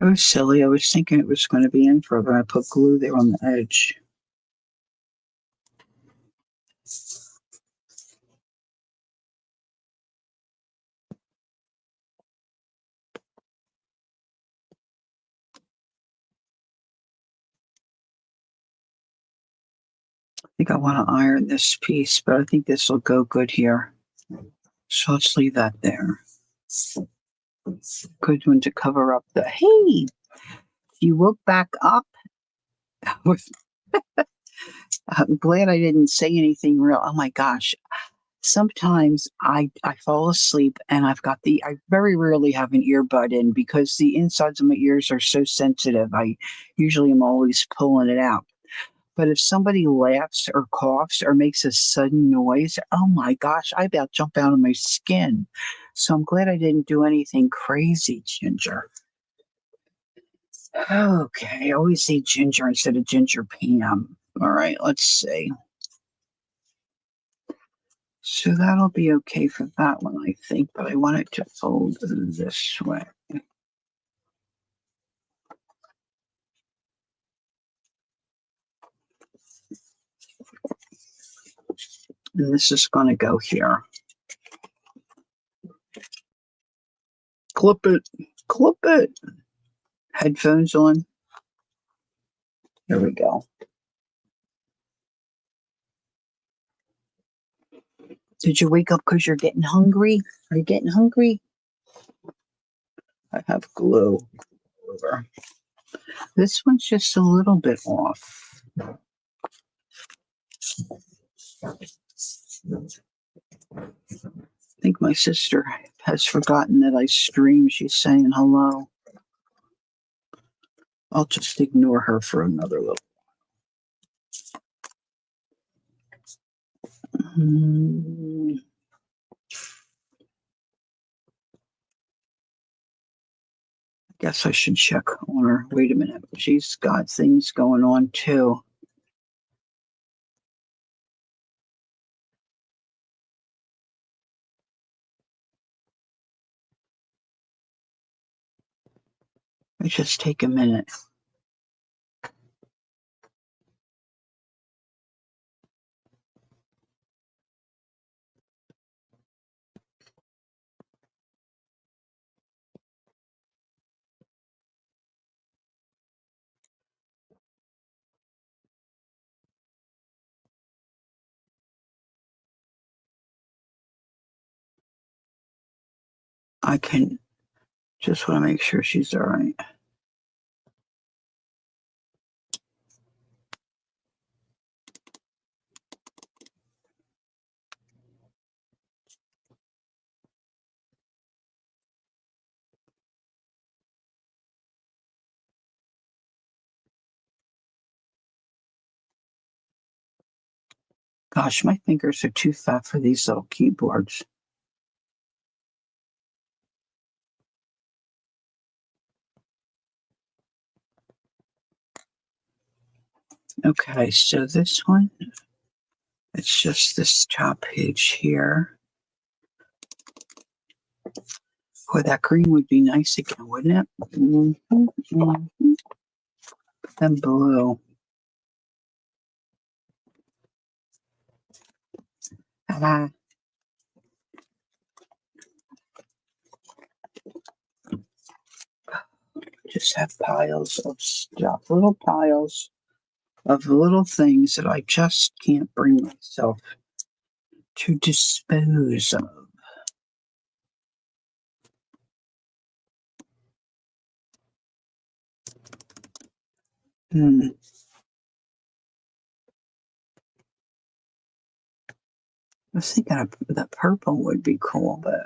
It was silly. I was thinking it was going to be in further. I put glue there on the edge. I think I want to iron this piece, but I think this will go good here. So let's leave that there. Good one to cover up the. Hey, you woke back up. I'm glad I didn't say anything real. Oh my gosh. Sometimes I fall asleep and I very rarely have an earbud in because the insides of my ears are so sensitive. I usually am always pulling it out. But if somebody laughs or coughs or makes a sudden noise, oh my gosh, I about jump out of my skin. So I'm glad I didn't do anything crazy, Ginger. Okay, I always say Ginger instead of Ginger Pam. All right, let's see. So that'll be okay for that one, I think, but I want it to fold this way. And this is going to go here. Clip it. Clip it. Headphones on. Here we go. Did you wake up because you're getting hungry? Are you getting hungry? I have glue over. This one's just a little bit off. I think my sister has forgotten that I stream. She's saying hello. I'll just ignore her for another little. Guess I should check on her. Wait a minute. She's got things going on too. It just take a minute. I can just want to make sure she's all right. Gosh, my fingers are too fat for these little keyboards. Okay, so this one, it's just this top page here. Boy, that green would be nice again, wouldn't it? Then blue. Just have piles of stuff, little piles of little things that I just can't bring myself to dispose of. I was thinking the purple would be cool, but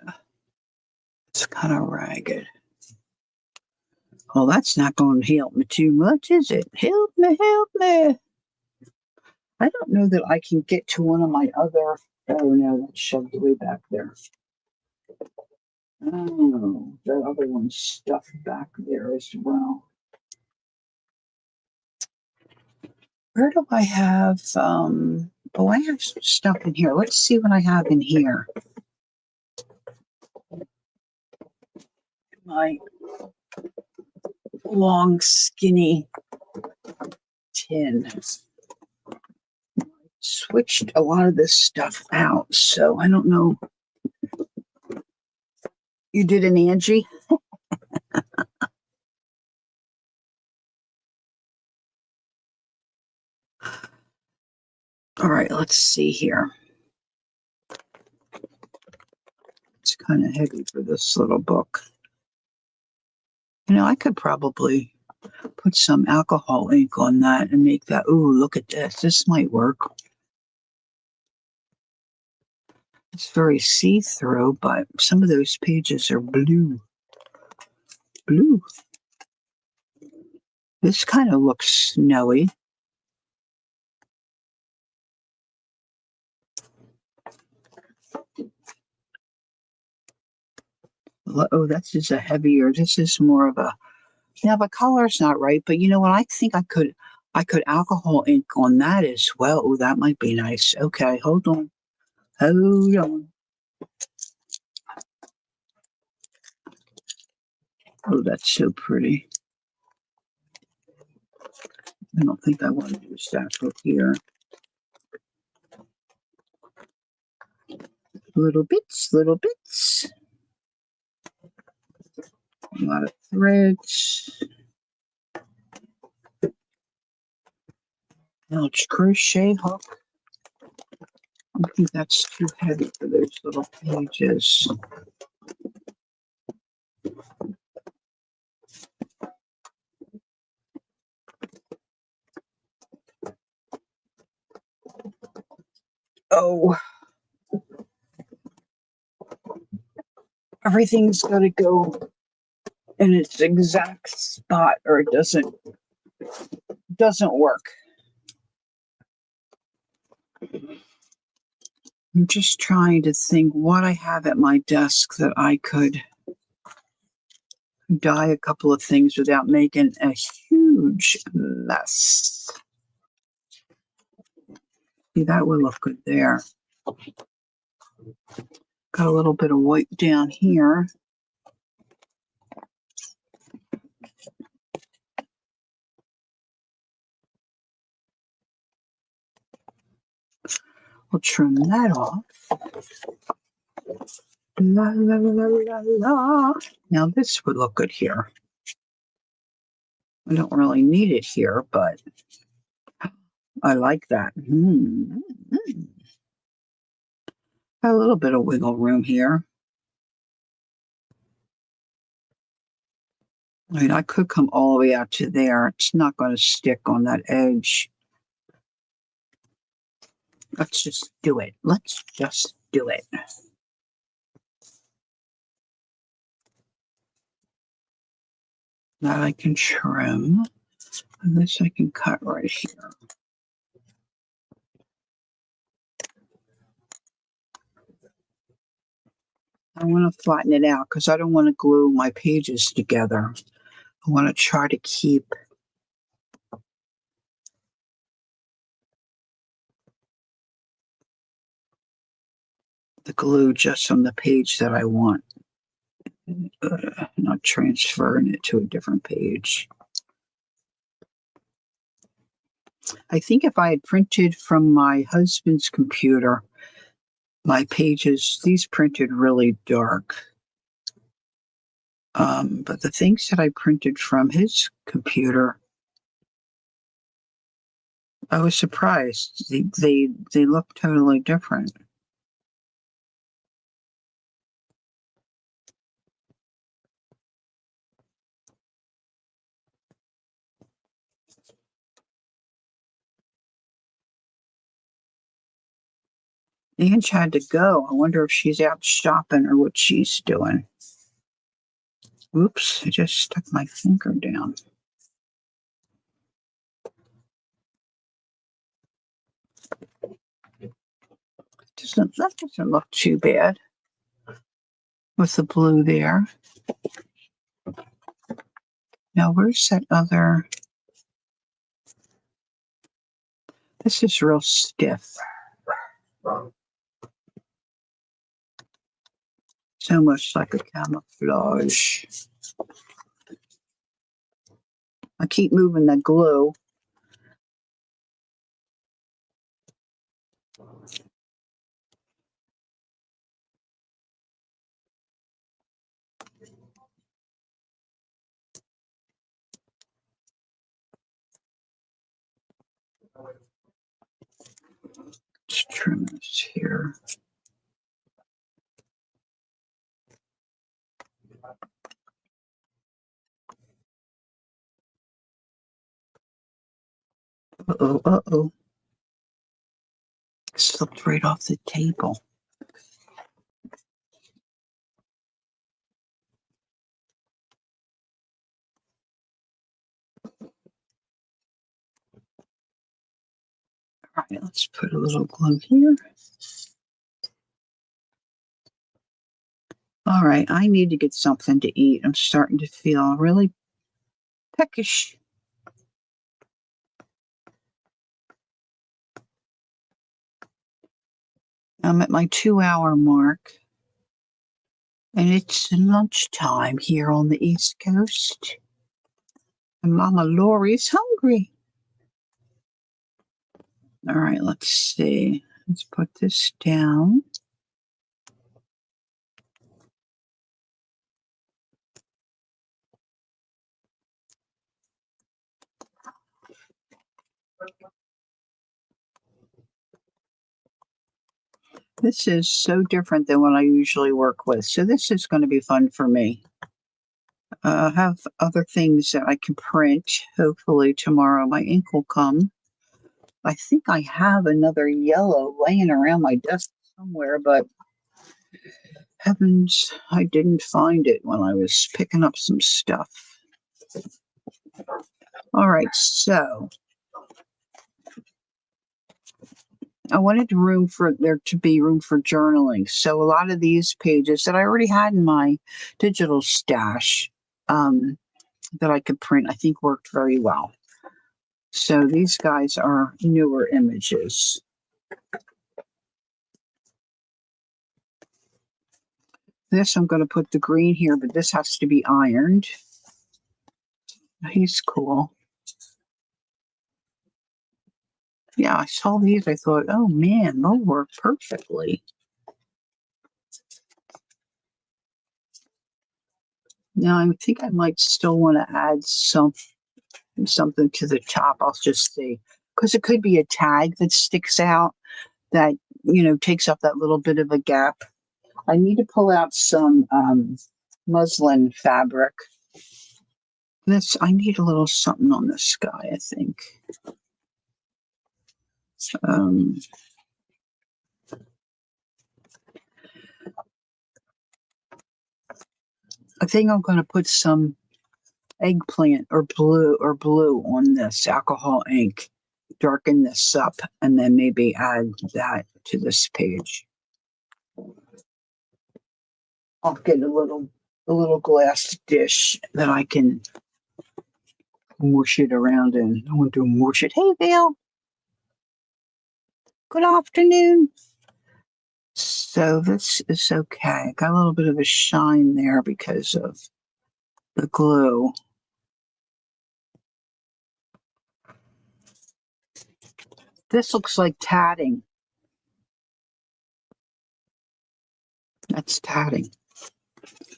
it's kind of ragged. Well, that's not going to help me too much, is it? Help me, help me. I don't know that I can get to one of my other. Oh, no, that's shoved way back there. Oh, the other one's stuffed back there as well. Where do I have, oh, I have some stuff in here. Let's see what I have in here. My long, skinny tin. Switched a lot of this stuff out, so I don't know. You did an Angie? All right, let's see here. It's kind of heavy for this little book. You know, I could probably put some alcohol ink on that and make that. Ooh, look at this. This might work. It's very see-through, but some of those pages are blue. Blue. This kind of looks snowy. Oh, that's just a heavier. This is more of a. Yeah, the color's not right, but you know what? I think I could alcohol ink on that as well. Oh, that might be nice. Okay, hold on. Hold on. Oh, that's so pretty. I don't think I want to use that for here. Little bits, little bits. A lot of threads. Ouch, crochet hook. I think that's too heavy for those little pages. Oh, everything's got to go in its exact spot or it doesn't work. I'm just trying to think what I have at my desk that I could dye a couple of things without making a huge mess. See, that would look good there. Got a little bit of white down here. We'll trim that off. La, la, la, la, la. Now this would look good here. I don't really need it here, but I like that. A little bit of wiggle room here. I mean, I could come all the way out to there. It's not going to stick on that edge. Let's just do it. Let's just do it. That I can trim. And this I can cut right here. I want to flatten it out because I don't want to glue my pages together. I want to try to keep the glue just on the page that I want. Not transferring it to a different page. I think if I had printed from my husband's computer, my pages, these printed really dark. But the things that I printed from his computer, I was surprised. They look totally different. Ange had to go. I wonder if she's out shopping or what she's doing. Oops, I just stuck my finger down. That doesn't look too bad with the blue there. Now, where's that other? This is real stiff. It's almost like a camouflage. I keep moving the glue. Let's trim this here. Uh-oh, uh-oh. Slipped right off the table. All right, let's put a little glue here. All right, I need to get something to eat. I'm starting to feel really peckish. I'm at my 2-hour mark. And it's lunchtime here on the East Coast. And Mama Lori's hungry. All right, let's see. Let's put this down. This is so different than what I usually work with. So this is going to be fun for me. I have other things that I can print. Hopefully tomorrow my ink will come. I think I have another yellow laying around my desk somewhere, but heavens, I didn't find it when I was picking up some stuff. All right, so I wanted there to be room for journaling. So a lot of these pages that I already had in my digital stash that I could print, I think worked very well. So these guys are newer images. This, I'm going to put the green here, but this has to be ironed. He's cool. Yeah, I saw these. I thought, oh man, they'll work perfectly. Now, I think I might still want to add something to the top. I'll just see. Because it could be a tag that sticks out that, takes up that little bit of a gap. I need to pull out some muslin fabric. I need a little something on this guy, I think. Um, I think I'm going to put some eggplant or blue on this alcohol ink, darken this up, and then maybe add that to this page. I'll get a little glass dish that I can mush it around in. I want to mush it. Hey, Bill. Good afternoon. So this is okay. Got a little bit of a shine there because of the glue. This looks like tatting. That's tatting.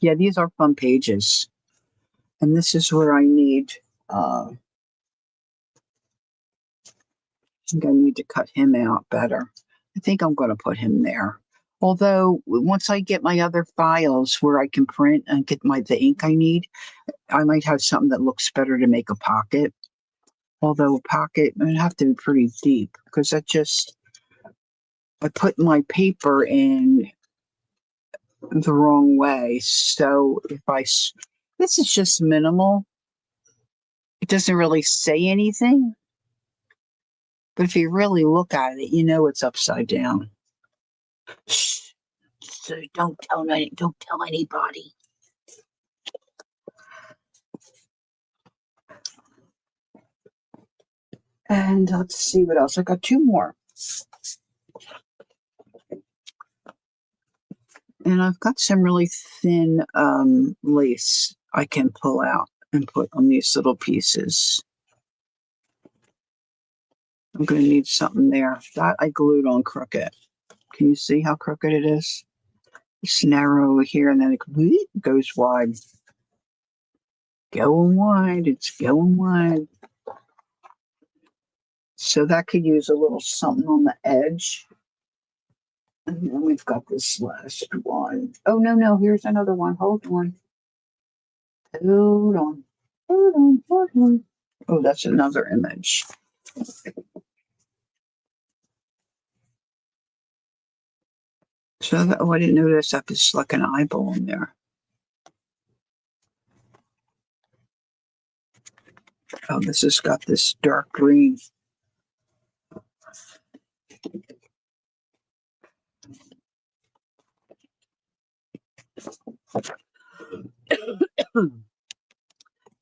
Yeah, these are fun pages. And this is where I need, I think I need to cut him out better. I think I'm going to put him there. Although, once I get my other files where I can print and get the ink I need, I might have something that looks better to make a pocket. Although a pocket would have to be pretty deep because I put my paper in the wrong way. So this is just minimal. It doesn't really say anything. But if you really look at it, it's upside down. Shh. So don't tell anybody. And let's see what else. I got two more. And I've got some really thin lace I can pull out and put on these little pieces. I'm going to need something there. That I glued on crooked. Can you see how crooked it is? It's narrow over here and then it goes wide. Going wide. It's going wide. So that could use a little something on the edge. And then we've got this last one. Oh, no. Here's another one. Hold on. Hold on. Hold on. Hold on. Oh, that's another image. So, I didn't notice that there's like an eyeball in there. Oh, this has got this dark green.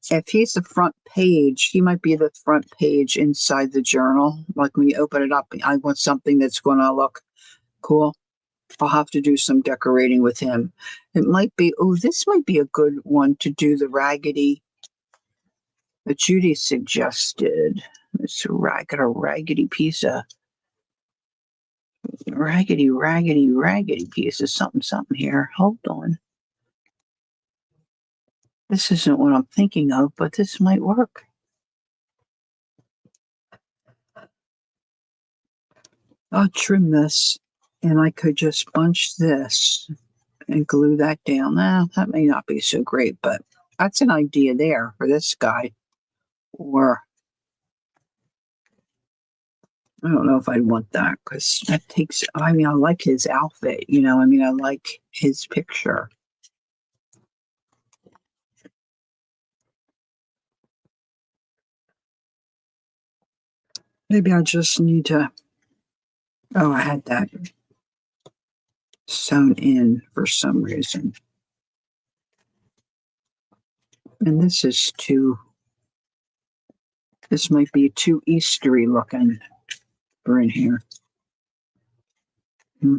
If he's the front page, he might be the front page inside the journal. Like when you open it up, I want something that's going to look cool. I'll have to do some decorating with him. It might be, this might be a good one to do the raggedy that Judy suggested. It's a raggedy piece of raggedy piece of something here. Hold on. This isn't what I'm thinking of, but this might work. I'll trim this and I could just bunch this and glue that down. Now, that may not be so great, but that's an idea there for this guy. Or I don't know if I'd want that because that takes, I like his outfit, I like his picture. Maybe I just need to, I had that sewn in for some reason. And this might be too Eastery looking for in here. I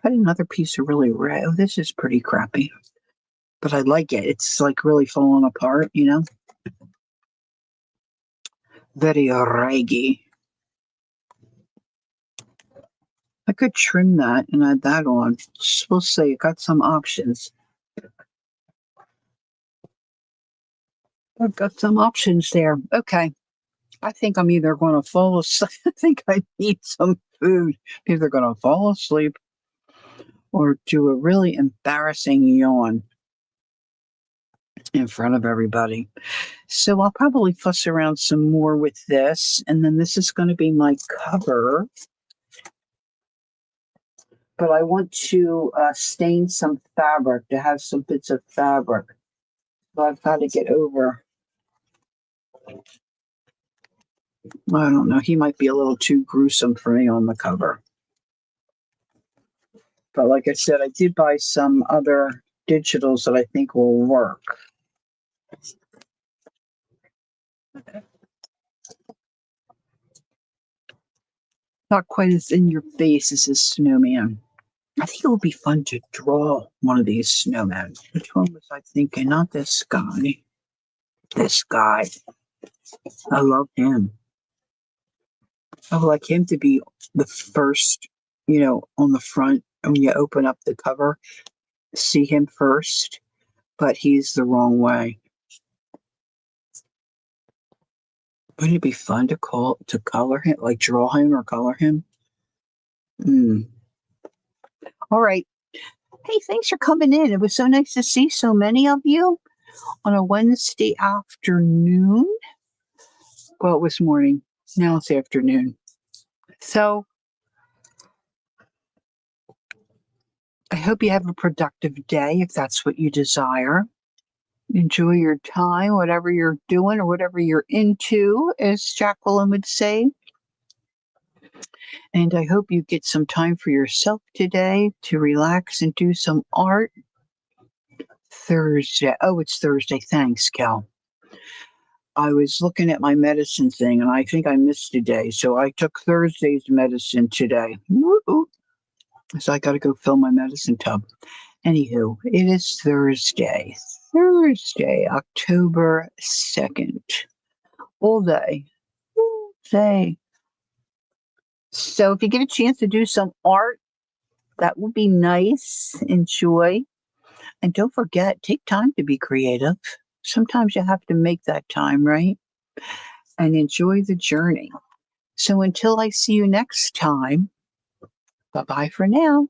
had another piece of really red. Oh, this is pretty crappy. But I like it. It's like really falling apart, very raggy. I could trim that and add that on. We'll see. Got some options. I've got some options there. Okay. I think I'm either going to fall asleep. I think I need some food. Either going to fall asleep or do a really embarrassing yawn in front of everybody. So I'll probably fuss around some more with this. And then this is going to be my cover. But I want to stain some fabric, to have some bits of fabric. So I've got to get over. I don't know. He might be a little too gruesome for me on the cover. But like I said, I did buy some other digitals that I think will work. Not quite as in your face as this snowman. I think it would be fun to draw one of these snowmen. Which one was I thinking? Not this guy. This guy. I love him. I would like him to be the first, on the front. And when you open up the cover, see him first, but he's the wrong way. Wouldn't it be fun to color him, like draw him or color him? All right. Hey, thanks for coming in. It was so nice to see so many of you on a Wednesday afternoon. Well, it was morning. Now it's afternoon. So I hope you have a productive day if that's what you desire. Enjoy your time, whatever you're doing or whatever you're into, as Jacqueline would say. And I hope you get some time for yourself today to relax and do some art. Thursday. Oh, it's Thursday. Thanks, Cal. I was looking at my medicine thing and I think I missed a day. So I took Thursday's medicine today. Woo-hoo. So I got to go fill my medicine tub. Anywho, it is Thursday, October 2nd. All day. So if you get a chance to do some art, that would be nice. Enjoy. And don't forget, take time to be creative. Sometimes you have to make that time, right? And enjoy the journey. So until I see you next time, bye-bye for now.